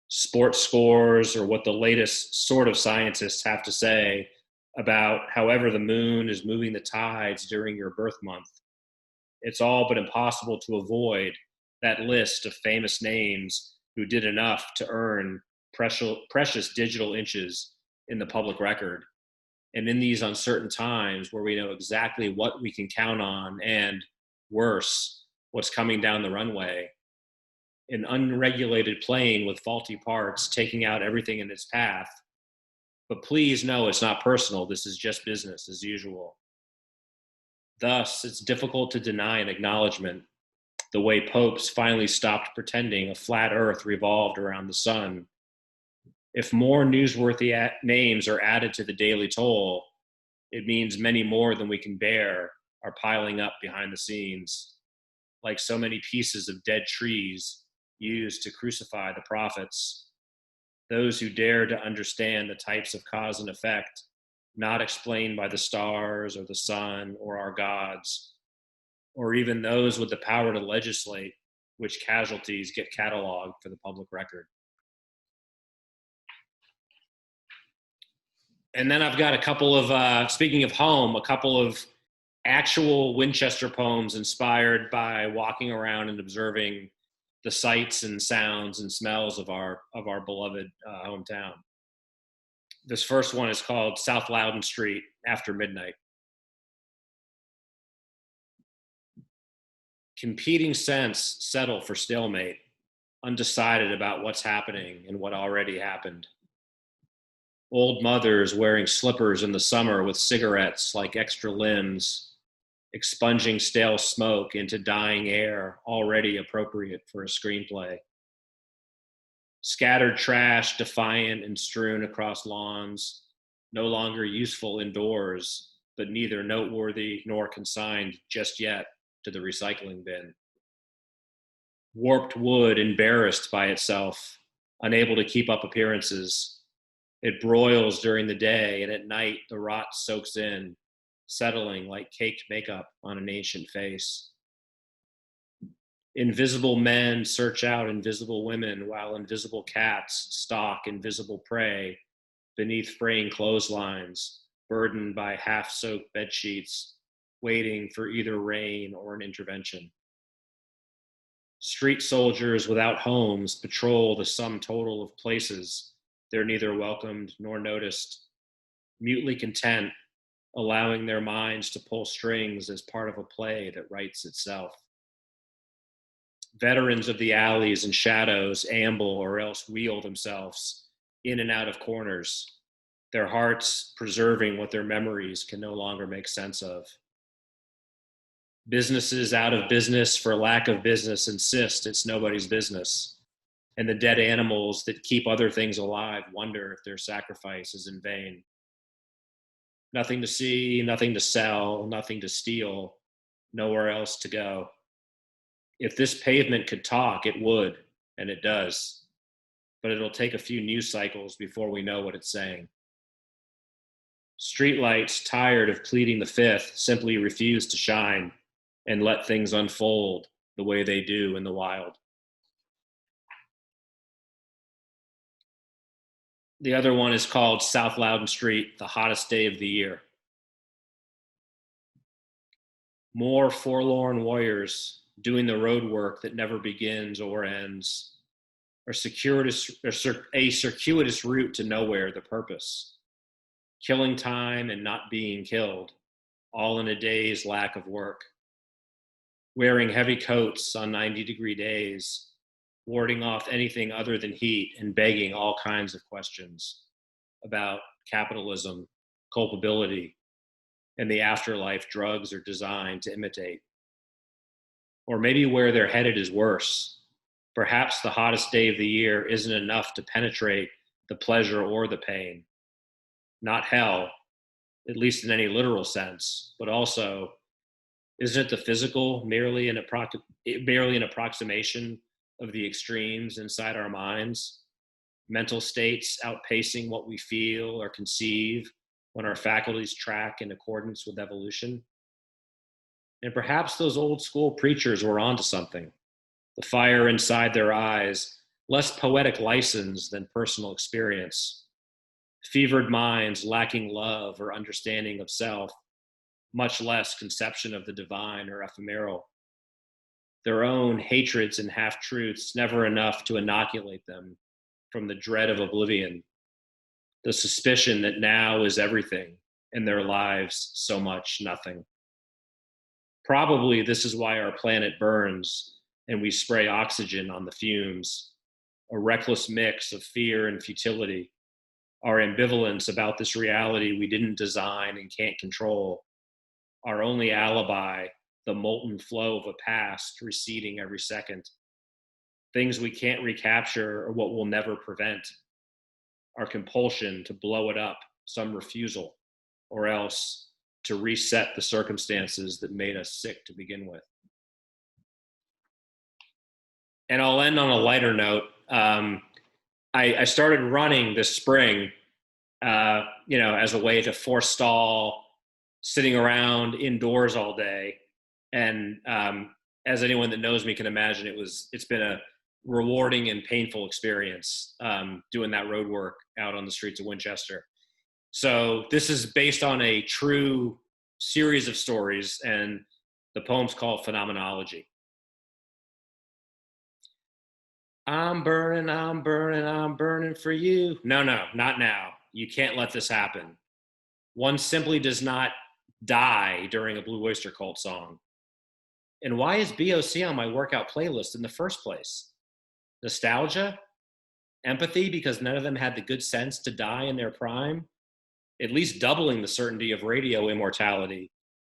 Sports scores, or what the latest sort of scientists have to say about however the moon is moving the tides during your birth month. It's all but impossible to avoid that list of famous names who did enough to earn precious digital inches in the public record. And in these uncertain times where we know exactly what we can count on and, worse, what's coming down the runway, an unregulated plane with faulty parts taking out everything in its path. But please know it's not personal. This is just business as usual. Thus, it's difficult to deny an acknowledgement, the way popes finally stopped pretending a flat earth revolved around the sun. If more newsworthy names are added to the daily toll, it means many more than we can bear are piling up behind the scenes, like so many pieces of dead trees used to crucify the prophets. Those who dare to understand the types of cause and effect not explained by the stars or the sun or our gods, or even those with the power to legislate which casualties get cataloged for the public record. And then I've got a couple of, speaking of home, a couple of actual Winchester poems inspired by walking around and observing the sights and sounds and smells of our beloved hometown. This first one is called South Loudon Street After Midnight. Competing scents settle for stalemate, undecided about what's happening and what already happened. Old mothers wearing slippers in the summer with cigarettes like extra limbs, expunging stale smoke into dying air already appropriate for a screenplay. Scattered trash defiant and strewn across lawns, no longer useful indoors, but neither noteworthy nor consigned just yet to the recycling bin. Warped wood embarrassed by itself, unable to keep up appearances. It broils during the day, and at night the rot soaks in, settling like caked makeup on an ancient face. Invisible men search out invisible women while invisible cats stalk invisible prey beneath fraying clotheslines, burdened by half-soaked bedsheets, waiting for either rain or an intervention. Street soldiers without homes patrol the sum total of places they're neither welcomed nor noticed, mutely content, allowing their minds to pull strings as part of a play that writes itself. Veterans of the alleys and shadows amble or else wheel themselves in and out of corners, their hearts preserving what their memories can no longer make sense of. Businesses out of business for lack of business insist it's nobody's business, and the dead animals that keep other things alive wonder if their sacrifice is in vain. Nothing to see, nothing to sell, nothing to steal, nowhere else to go. If this pavement could talk, it would, and it does, but it'll take a few news cycles before we know what it's saying. Streetlights, tired of pleading the fifth, simply refuse to shine and let things unfold the way they do in the wild. The other one is called South Loudon Street, the hottest day of the year. More forlorn warriors doing the road work that never begins or ends, a circuitous route to nowhere, the purpose. Killing time and not being killed, all in a day's lack of work. Wearing heavy coats on 90-degree days, warding off anything other than heat and begging all kinds of questions about capitalism, culpability, and the afterlife drugs are designed to imitate. Or maybe where they're headed is worse. Perhaps the hottest day of the year isn't enough to penetrate the pleasure or the pain. not hell, at least in any literal sense, but also, isn't it the physical merely an approximation of the extremes inside our minds? Mental states outpacing what we feel or conceive when our faculties track in accordance with evolution? And perhaps those old school preachers were onto something. The fire inside their eyes, less poetic license than personal experience. Fevered minds lacking love or understanding of self, much less conception of the divine or ephemeral. Their own hatreds and half-truths never enough to inoculate them from the dread of oblivion, the suspicion that now is everything and their lives so much nothing. Probably this is why our planet burns and we spray oxygen on the fumes, a reckless mix of fear and futility, our ambivalence about this reality we didn't design and can't control, our only alibi, the molten flow of a past receding every second, things we can't recapture or what we'll never prevent, our compulsion to blow it up, some refusal, or else to reset the circumstances that made us sick to begin with. And I'll end on a lighter note. I started running this spring, as a way to forestall sitting around indoors all day. And as anyone that knows me can imagine, it's been a rewarding and painful experience doing that road work out on the streets of Winchester. So this is based on a true series of stories, and the poem's called Phenomenology. I'm burning, I'm burning, I'm burning for you. No, not now. You can't let this happen. One simply does not die during a Blue Oyster Cult song. And why is BOC on my workout playlist in the first place? Nostalgia? Empathy because none of them had the good sense to die in their prime? At least doubling the certainty of radio immortality,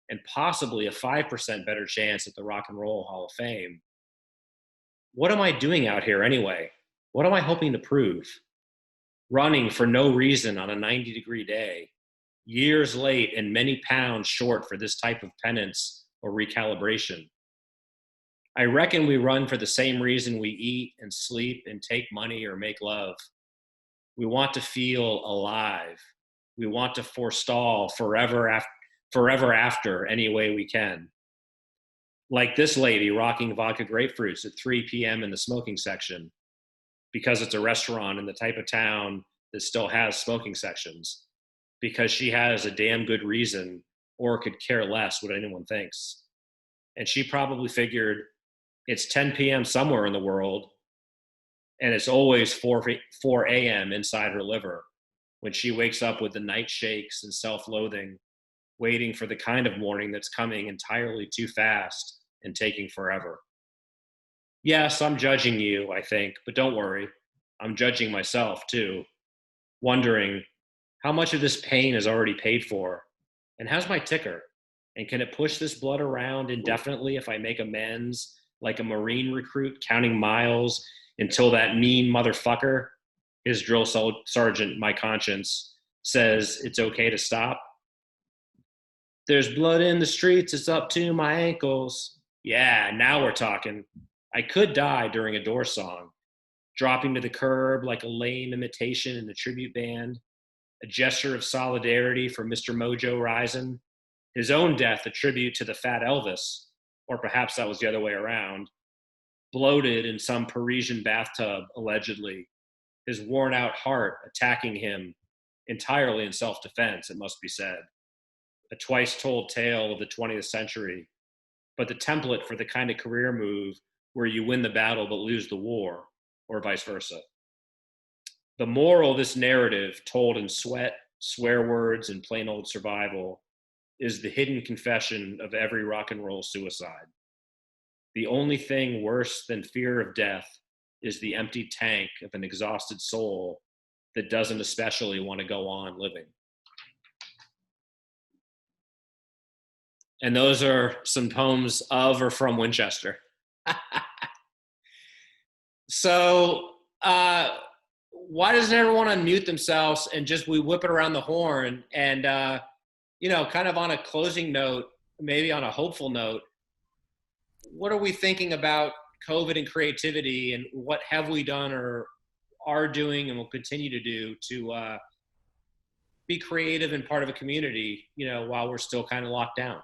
and possibly a 5% better chance at the Rock and Roll Hall of Fame. What am I doing out here anyway? What am I hoping to prove? Running for no reason on a 90-degree day, years late and many pounds short for this type of penance or recalibration. I reckon we run for the same reason we eat and sleep and take money or make love. We want to feel alive. We want to forestall forever after any way we can. Like this lady rocking vodka grapefruits at 3 p.m. in the smoking section, because it's a restaurant in the type of town that still has smoking sections, because she has a damn good reason or could care less what anyone thinks. And she probably figured it's 10 p.m. somewhere in the world, and it's always 4 a.m. inside her liver when she wakes up with the night shakes and self-loathing, waiting for the kind of morning that's coming entirely too fast and taking forever. Yes, I'm judging you, I think, but don't worry. I'm judging myself too, wondering how much of this pain is already paid for, and how's my ticker? And can it push this blood around indefinitely if I make amends, like a Marine recruit counting miles until that mean motherfucker, his drill sergeant, my conscience, says it's okay to stop? There's blood in the streets, it's up to my ankles. Yeah, now we're talking. I could die during a Doors song, dropping to the curb like a lame imitation in a tribute band, a gesture of solidarity for Mr. Mojo Rising, his own death a tribute to the fat Elvis, or perhaps that was the other way around, bloated in some Parisian bathtub, allegedly, his worn-out heart attacking him entirely in self-defense, it must be said. A twice-told tale of the 20th century, but the template for the kind of career move where you win the battle but lose the war, or vice versa. The moral of this narrative, told in sweat, swear words, and plain old survival, is the hidden confession of every rock and roll suicide. The only thing worse than fear of death is the empty tank of an exhausted soul that doesn't especially want to go on living. And those are some poems of or from Winchester. So why doesn't everyone unmute themselves and just we whip it around the horn? And, kind of on a closing note, maybe on a hopeful note, what are we thinking about COVID and creativity, and what have we done or are doing and will continue to do to be creative and part of a community, while we're still kind of locked down?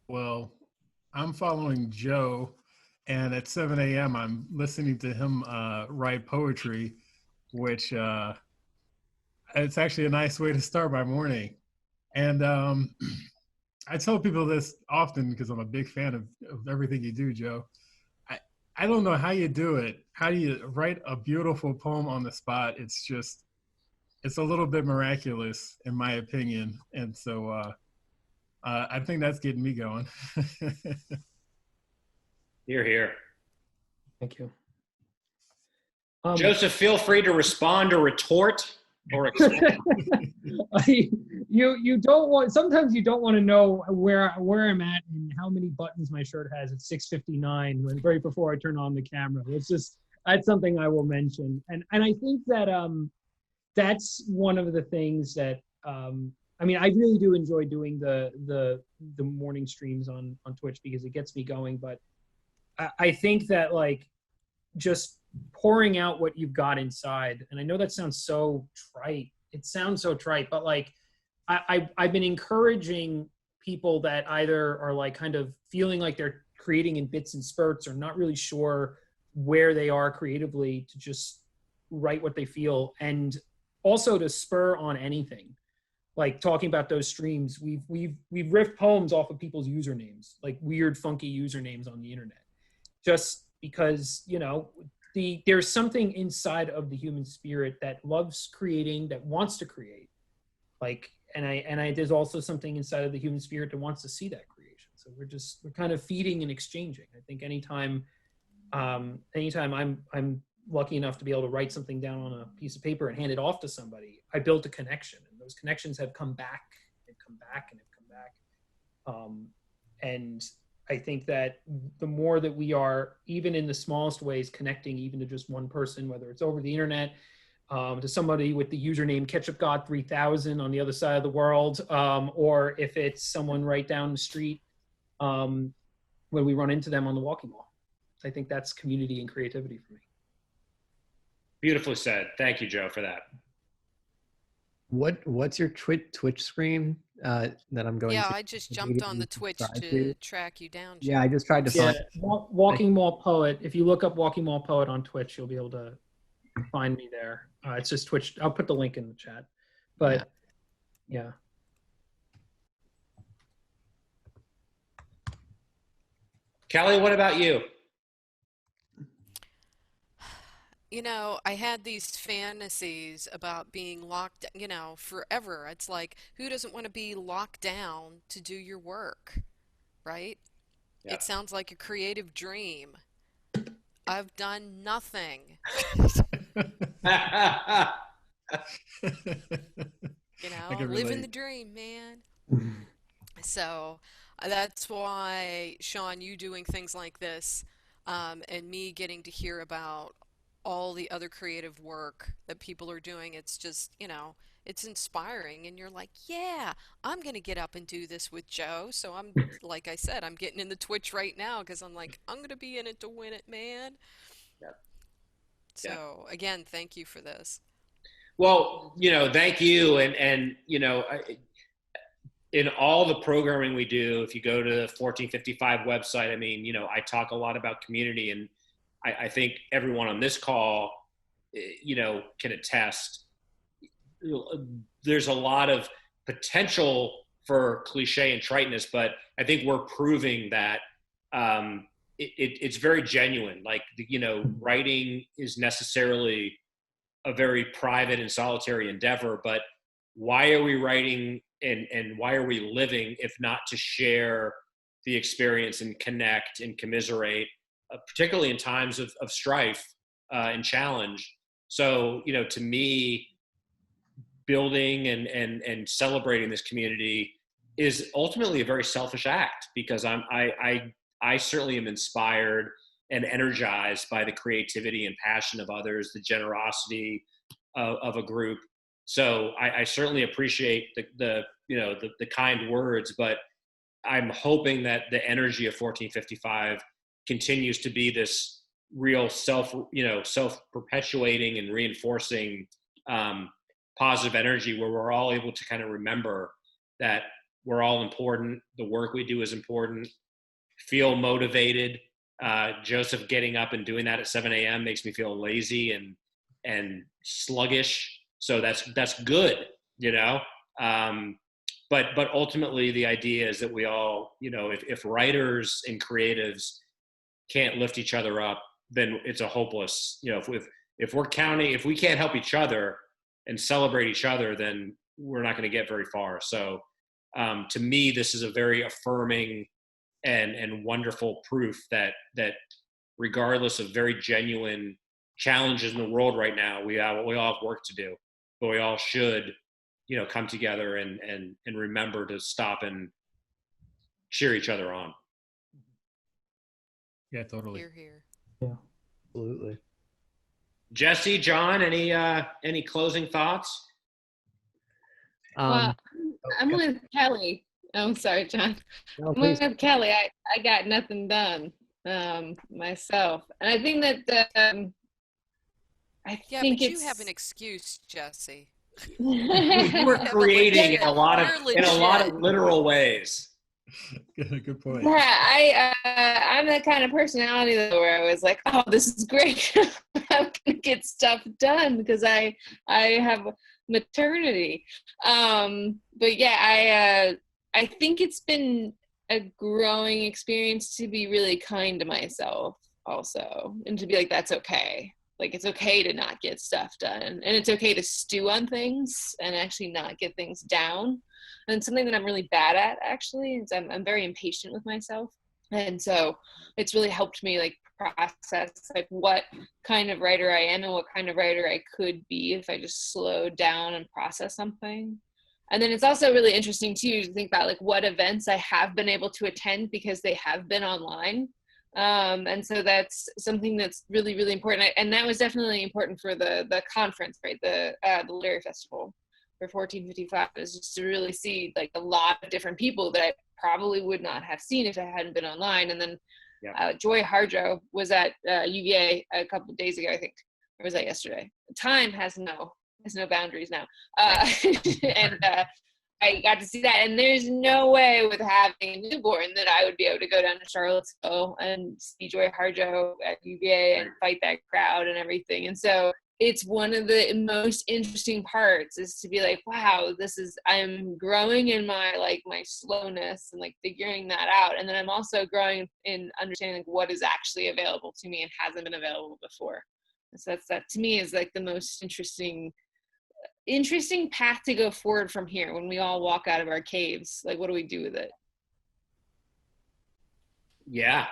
Well, I'm following Joe, and at 7 a.m. I'm listening to him write poetry, which it's actually a nice way to start my morning. And I tell people this often because I'm a big fan of everything you do, Joe. I don't know how you do it. How do you write a beautiful poem on the spot? It's a little bit miraculous, in my opinion. And so I think that's getting me going. Hear, hear. Thank you. Joseph, feel free to respond or retort or accept. You don't want, sometimes you don't want to know where I'm at and how many buttons my shirt has at 6:59 right before I turn on the camera. That's something I will mention. And I think that that's one of the things that I really do enjoy doing the morning streams on Twitch because it gets me going. But I think that just pouring out what you've got inside, and I know that sounds so trite. It sounds so trite, but I've been encouraging people that either are kind of feeling like they're creating in bits and spurts or not really sure where they are creatively to just write what they feel, and also to spur on anything. Like talking about those streams, we've riffed poems off of people's usernames, like weird, funky usernames on the internet, just because there's something inside of the human spirit that loves creating, that wants to create. There's also something inside of the human spirit that wants to see that creation. So we're kind of feeding and exchanging. I think anytime I'm lucky enough to be able to write something down on a piece of paper and hand it off to somebody, I built a connection, and those connections have come back and come back and have come back. And I think that the more that we are, even in the smallest ways, connecting even to just one person, whether it's over the internet, to somebody with the username KetchupGod3000 on the other side of the world, or if it's someone right down the street when we run into them on the walking wall. I think that's community and creativity for me. Beautifully said. Thank you, Joe, for that. What's your Twitch stream that I'm going to? Yeah, I just jumped on the Twitch to track you down, Joe. Yeah, I just tried to find. Walking Mall Poet. If you look up Walking Mall Poet on Twitch, you'll be able to find me there. It's just Twitch. I'll put the link in the chat. But yeah. Kelly, what about you? I had these fantasies about being locked, forever. It's like, who doesn't want to be locked down to do your work, right? Yeah. It sounds like a creative dream. I've done nothing. Living the dream, man. So that's why, Sean, you doing things like this, and me getting to hear about all the other creative work that people are doing, it's just, it's inspiring, and you're like, yeah, I'm gonna get up and do this with Joe. So I'm, like I said, I'm getting in the Twitch right now because I'm like, I'm gonna be in it to win it, man. Yeah. So again, thank you for this. Well, thank you. And in all the programming we do, if you go to the 1455 website, I talk a lot about community, and I think everyone on this call, can attest. There's a lot of potential for cliche and triteness, but I think we're proving that it's very genuine. Writing is necessarily a very private and solitary endeavor, but why are we writing and why are we living if not to share the experience and connect and commiserate, particularly in times of strife and challenge. So, to me, building and celebrating this community is ultimately a very selfish act, because I certainly am inspired and energized by the creativity and passion of others, the generosity of a group. So I certainly appreciate the kind words, but I'm hoping that the energy of 1455 continues to be this real self-perpetuating and reinforcing positive energy, where we're all able to kind of remember that we're all important. The work we do is important. Feel motivated. Joseph getting up and doing that at 7 a.m. makes me feel lazy and sluggish. So that's good, But ultimately, the idea is that we all, if writers and creatives can't lift each other up, then it's a hopeless, if we can't help each other and celebrate each other, then we're not going to get very far. So to me, this is a very affirming and wonderful proof that regardless of very genuine challenges in the world right now, we all have work to do, but we all should, come together and remember to stop and cheer each other on. Yeah, totally. Hear, hear. Yeah. Absolutely. Jesse, John, any closing thoughts? Well, I'm with Kelly. I'm sorry, John. No, I'm please. with Kelly. I got nothing done myself, and I think that Yeah, think but it's you have an excuse, Jesse. We're creating in a lot of literal ways. Good point. Yeah, I'm the kind of personality though where I was like, oh, this is great. I'm gonna get stuff done because I have maternity. But yeah, I think it's been a growing experience to be really kind to myself also, and to be like, that's okay. Like, it's okay to not get stuff done, and it's okay to stew on things and actually not get things down. And something that I'm really bad at, actually, is I'm very impatient with myself. And so it's really helped me like process like what kind of writer I am and what kind of writer I could be if I just slowed down and process something. And then it's also really interesting too to think about like what events I have been able to attend because they have been online. And so that's something that's really, really important. And that was definitely important for the conference, right? The literary festival for 1455 is just to really see like a lot of different people that I probably would not have seen if I hadn't been online. And then Joy Harjo was at UVA a couple of days ago, I think, or was that yesterday? Time has no boundaries now. And I got to see that, and there's no way with having a newborn that I would be able to go down to Charlottesville and see Joy Harjo at UVA and fight that crowd and everything. And so it's one of the most interesting parts is to be like, wow, I'm growing in my slowness and like figuring that out. And then I'm also growing in understanding like, what is actually available to me and hasn't been available before. And so that to me is like the most interesting path to go forward from here when we all walk out of our caves. Like, what do we do with it? Yeah.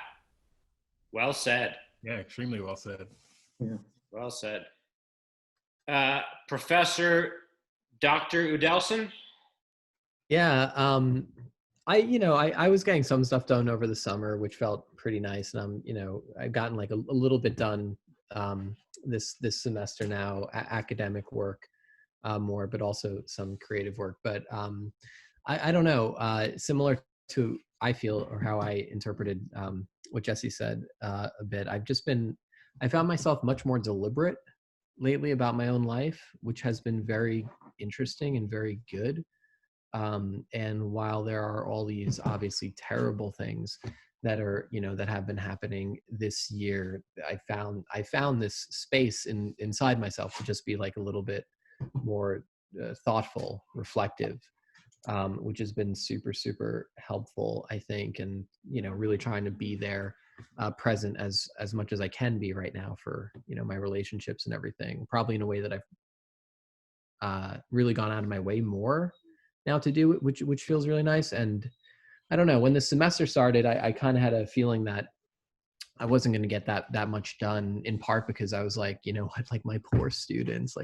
Well said. Yeah, extremely well said. Yeah. Well said. Professor Dr. Udelson? Yeah, I was getting some stuff done over the summer, which felt pretty nice, and I've gotten like a little bit done this semester now, academic work more, but also some creative work. But I don't know, similar to I feel or how I interpreted what Jesse said a bit. I found myself much more deliberate lately about my own life, which has been very interesting and very good. And while there are all these obviously terrible things that are, that have been happening this year, I found this space inside myself to just be like a little bit more thoughtful, reflective, which has been super, super helpful, I think. And, really trying to be there, present as much as I can be right now for, my relationships and everything, probably in a way that I've really gone out of my way more now to do it, which feels really nice. And I don't know, when the semester started, I kind of had a feeling that I wasn't going to get that much done, in part because I was like, like my poor students,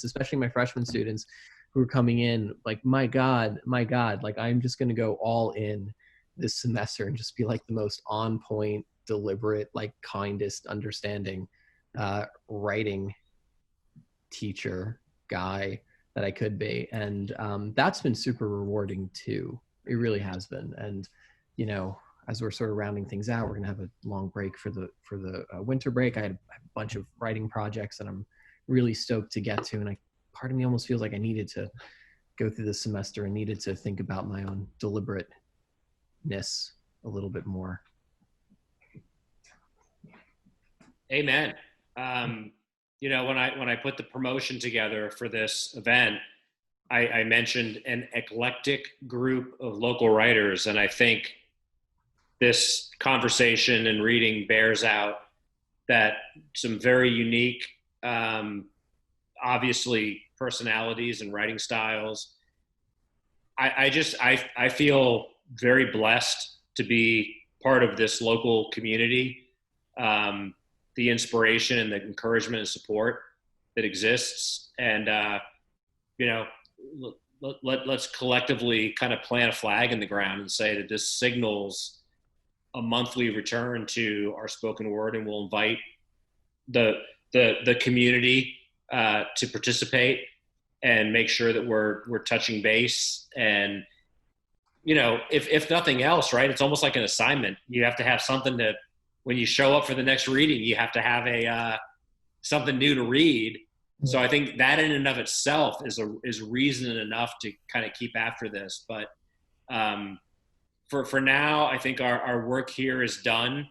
especially my freshman students who were coming in, like, my God, like I'm just going to go all in this semester and just be like the most on point deliberate, like kindest, understanding writing teacher guy that I could be. And that's been super rewarding too. It really has been. And, you know, as we're sort of rounding things out, we're gonna have a long break for the winter break. I had a bunch of writing projects that I'm really stoked to get to. And part of me almost feels like I needed to go through this semester and needed to think about my own deliberateness a little bit more. Amen. You know, when I put the promotion together for this event, I mentioned an eclectic group of local writers, and I think this conversation and reading bears out that some very unique, obviously, personalities and writing styles. I feel very blessed to be part of this local community. The inspiration and the encouragement and support that exists, and you know, let's collectively kind of plant a flag in the ground and say that this signals a monthly return to our spoken word, and we'll invite the community to participate and make sure that we're touching base. And you know, if nothing else, right, it's almost like an assignment. You have to have something to, when you show up for the next reading, you have to have something new to read. So I think that in and of itself is reason enough to kind of keep after this. But for now, I think our work here is done.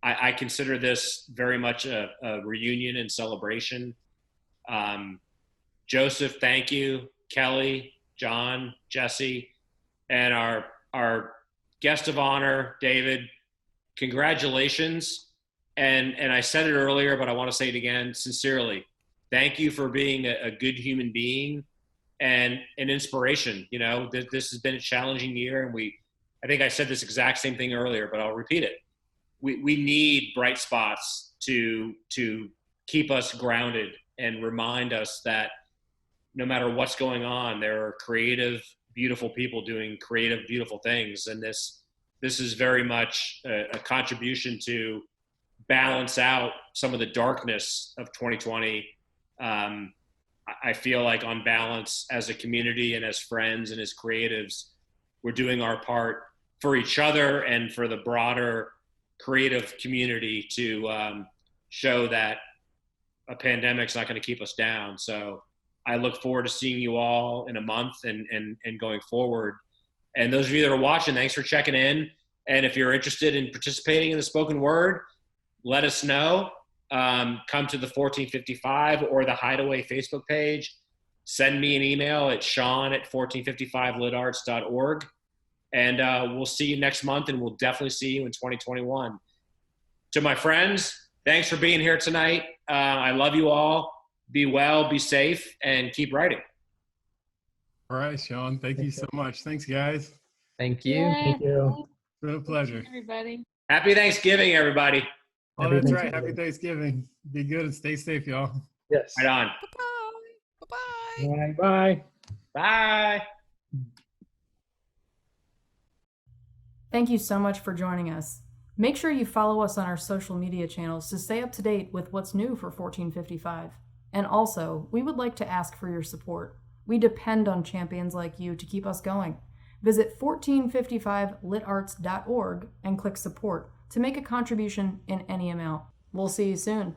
I consider this very much a reunion and celebration. Joseph, thank you. Kelly, John, Jesse, and our guest of honor, David, congratulations. And I said it earlier, but I want to say it again, sincerely. Thank you for being a good human being and an inspiration. You know, this has been a challenging year, and I think I said this exact same thing earlier, but I'll repeat it. We need bright spots to keep us grounded and remind us that no matter what's going on, there are creative, beautiful people doing creative, beautiful things. And this is very much a contribution to balance out some of the darkness of 2020. I feel like on balance, as a community and as friends and as creatives, we're doing our part for each other and for the broader creative community to show that a pandemic's not going to keep us down. So I look forward to seeing you all in a month and going forward. And those of you that are watching, thanks for checking in. And if you're interested in participating in the spoken word, let us know. Come to the 1455 or the Hideaway Facebook page. Send me an email at sean@1455litarts.org. And we'll see you next month, and we'll definitely see you in 2021. To my friends, thanks for being here tonight. I love you all. Be well, be safe, and keep writing. All right, Sean. Thank you so much. Thanks, guys. Thank you. Yeah, Thank you. It's been a pleasure. everybody. Happy Thanksgiving, everybody. Oh, Happy that's right. Thanksgiving. Happy Thanksgiving. Be good and stay safe, y'all. Yes. Right on. Bye-bye. Bye-bye. Bye. Bye. Thank you so much for joining us. Make sure you follow us on our social media channels to stay up to date with what's new for 1455. And also, we would like to ask for your support. We depend on champions like you to keep us going. Visit 1455litarts.org and click support to make a contribution in any amount. We'll see you soon.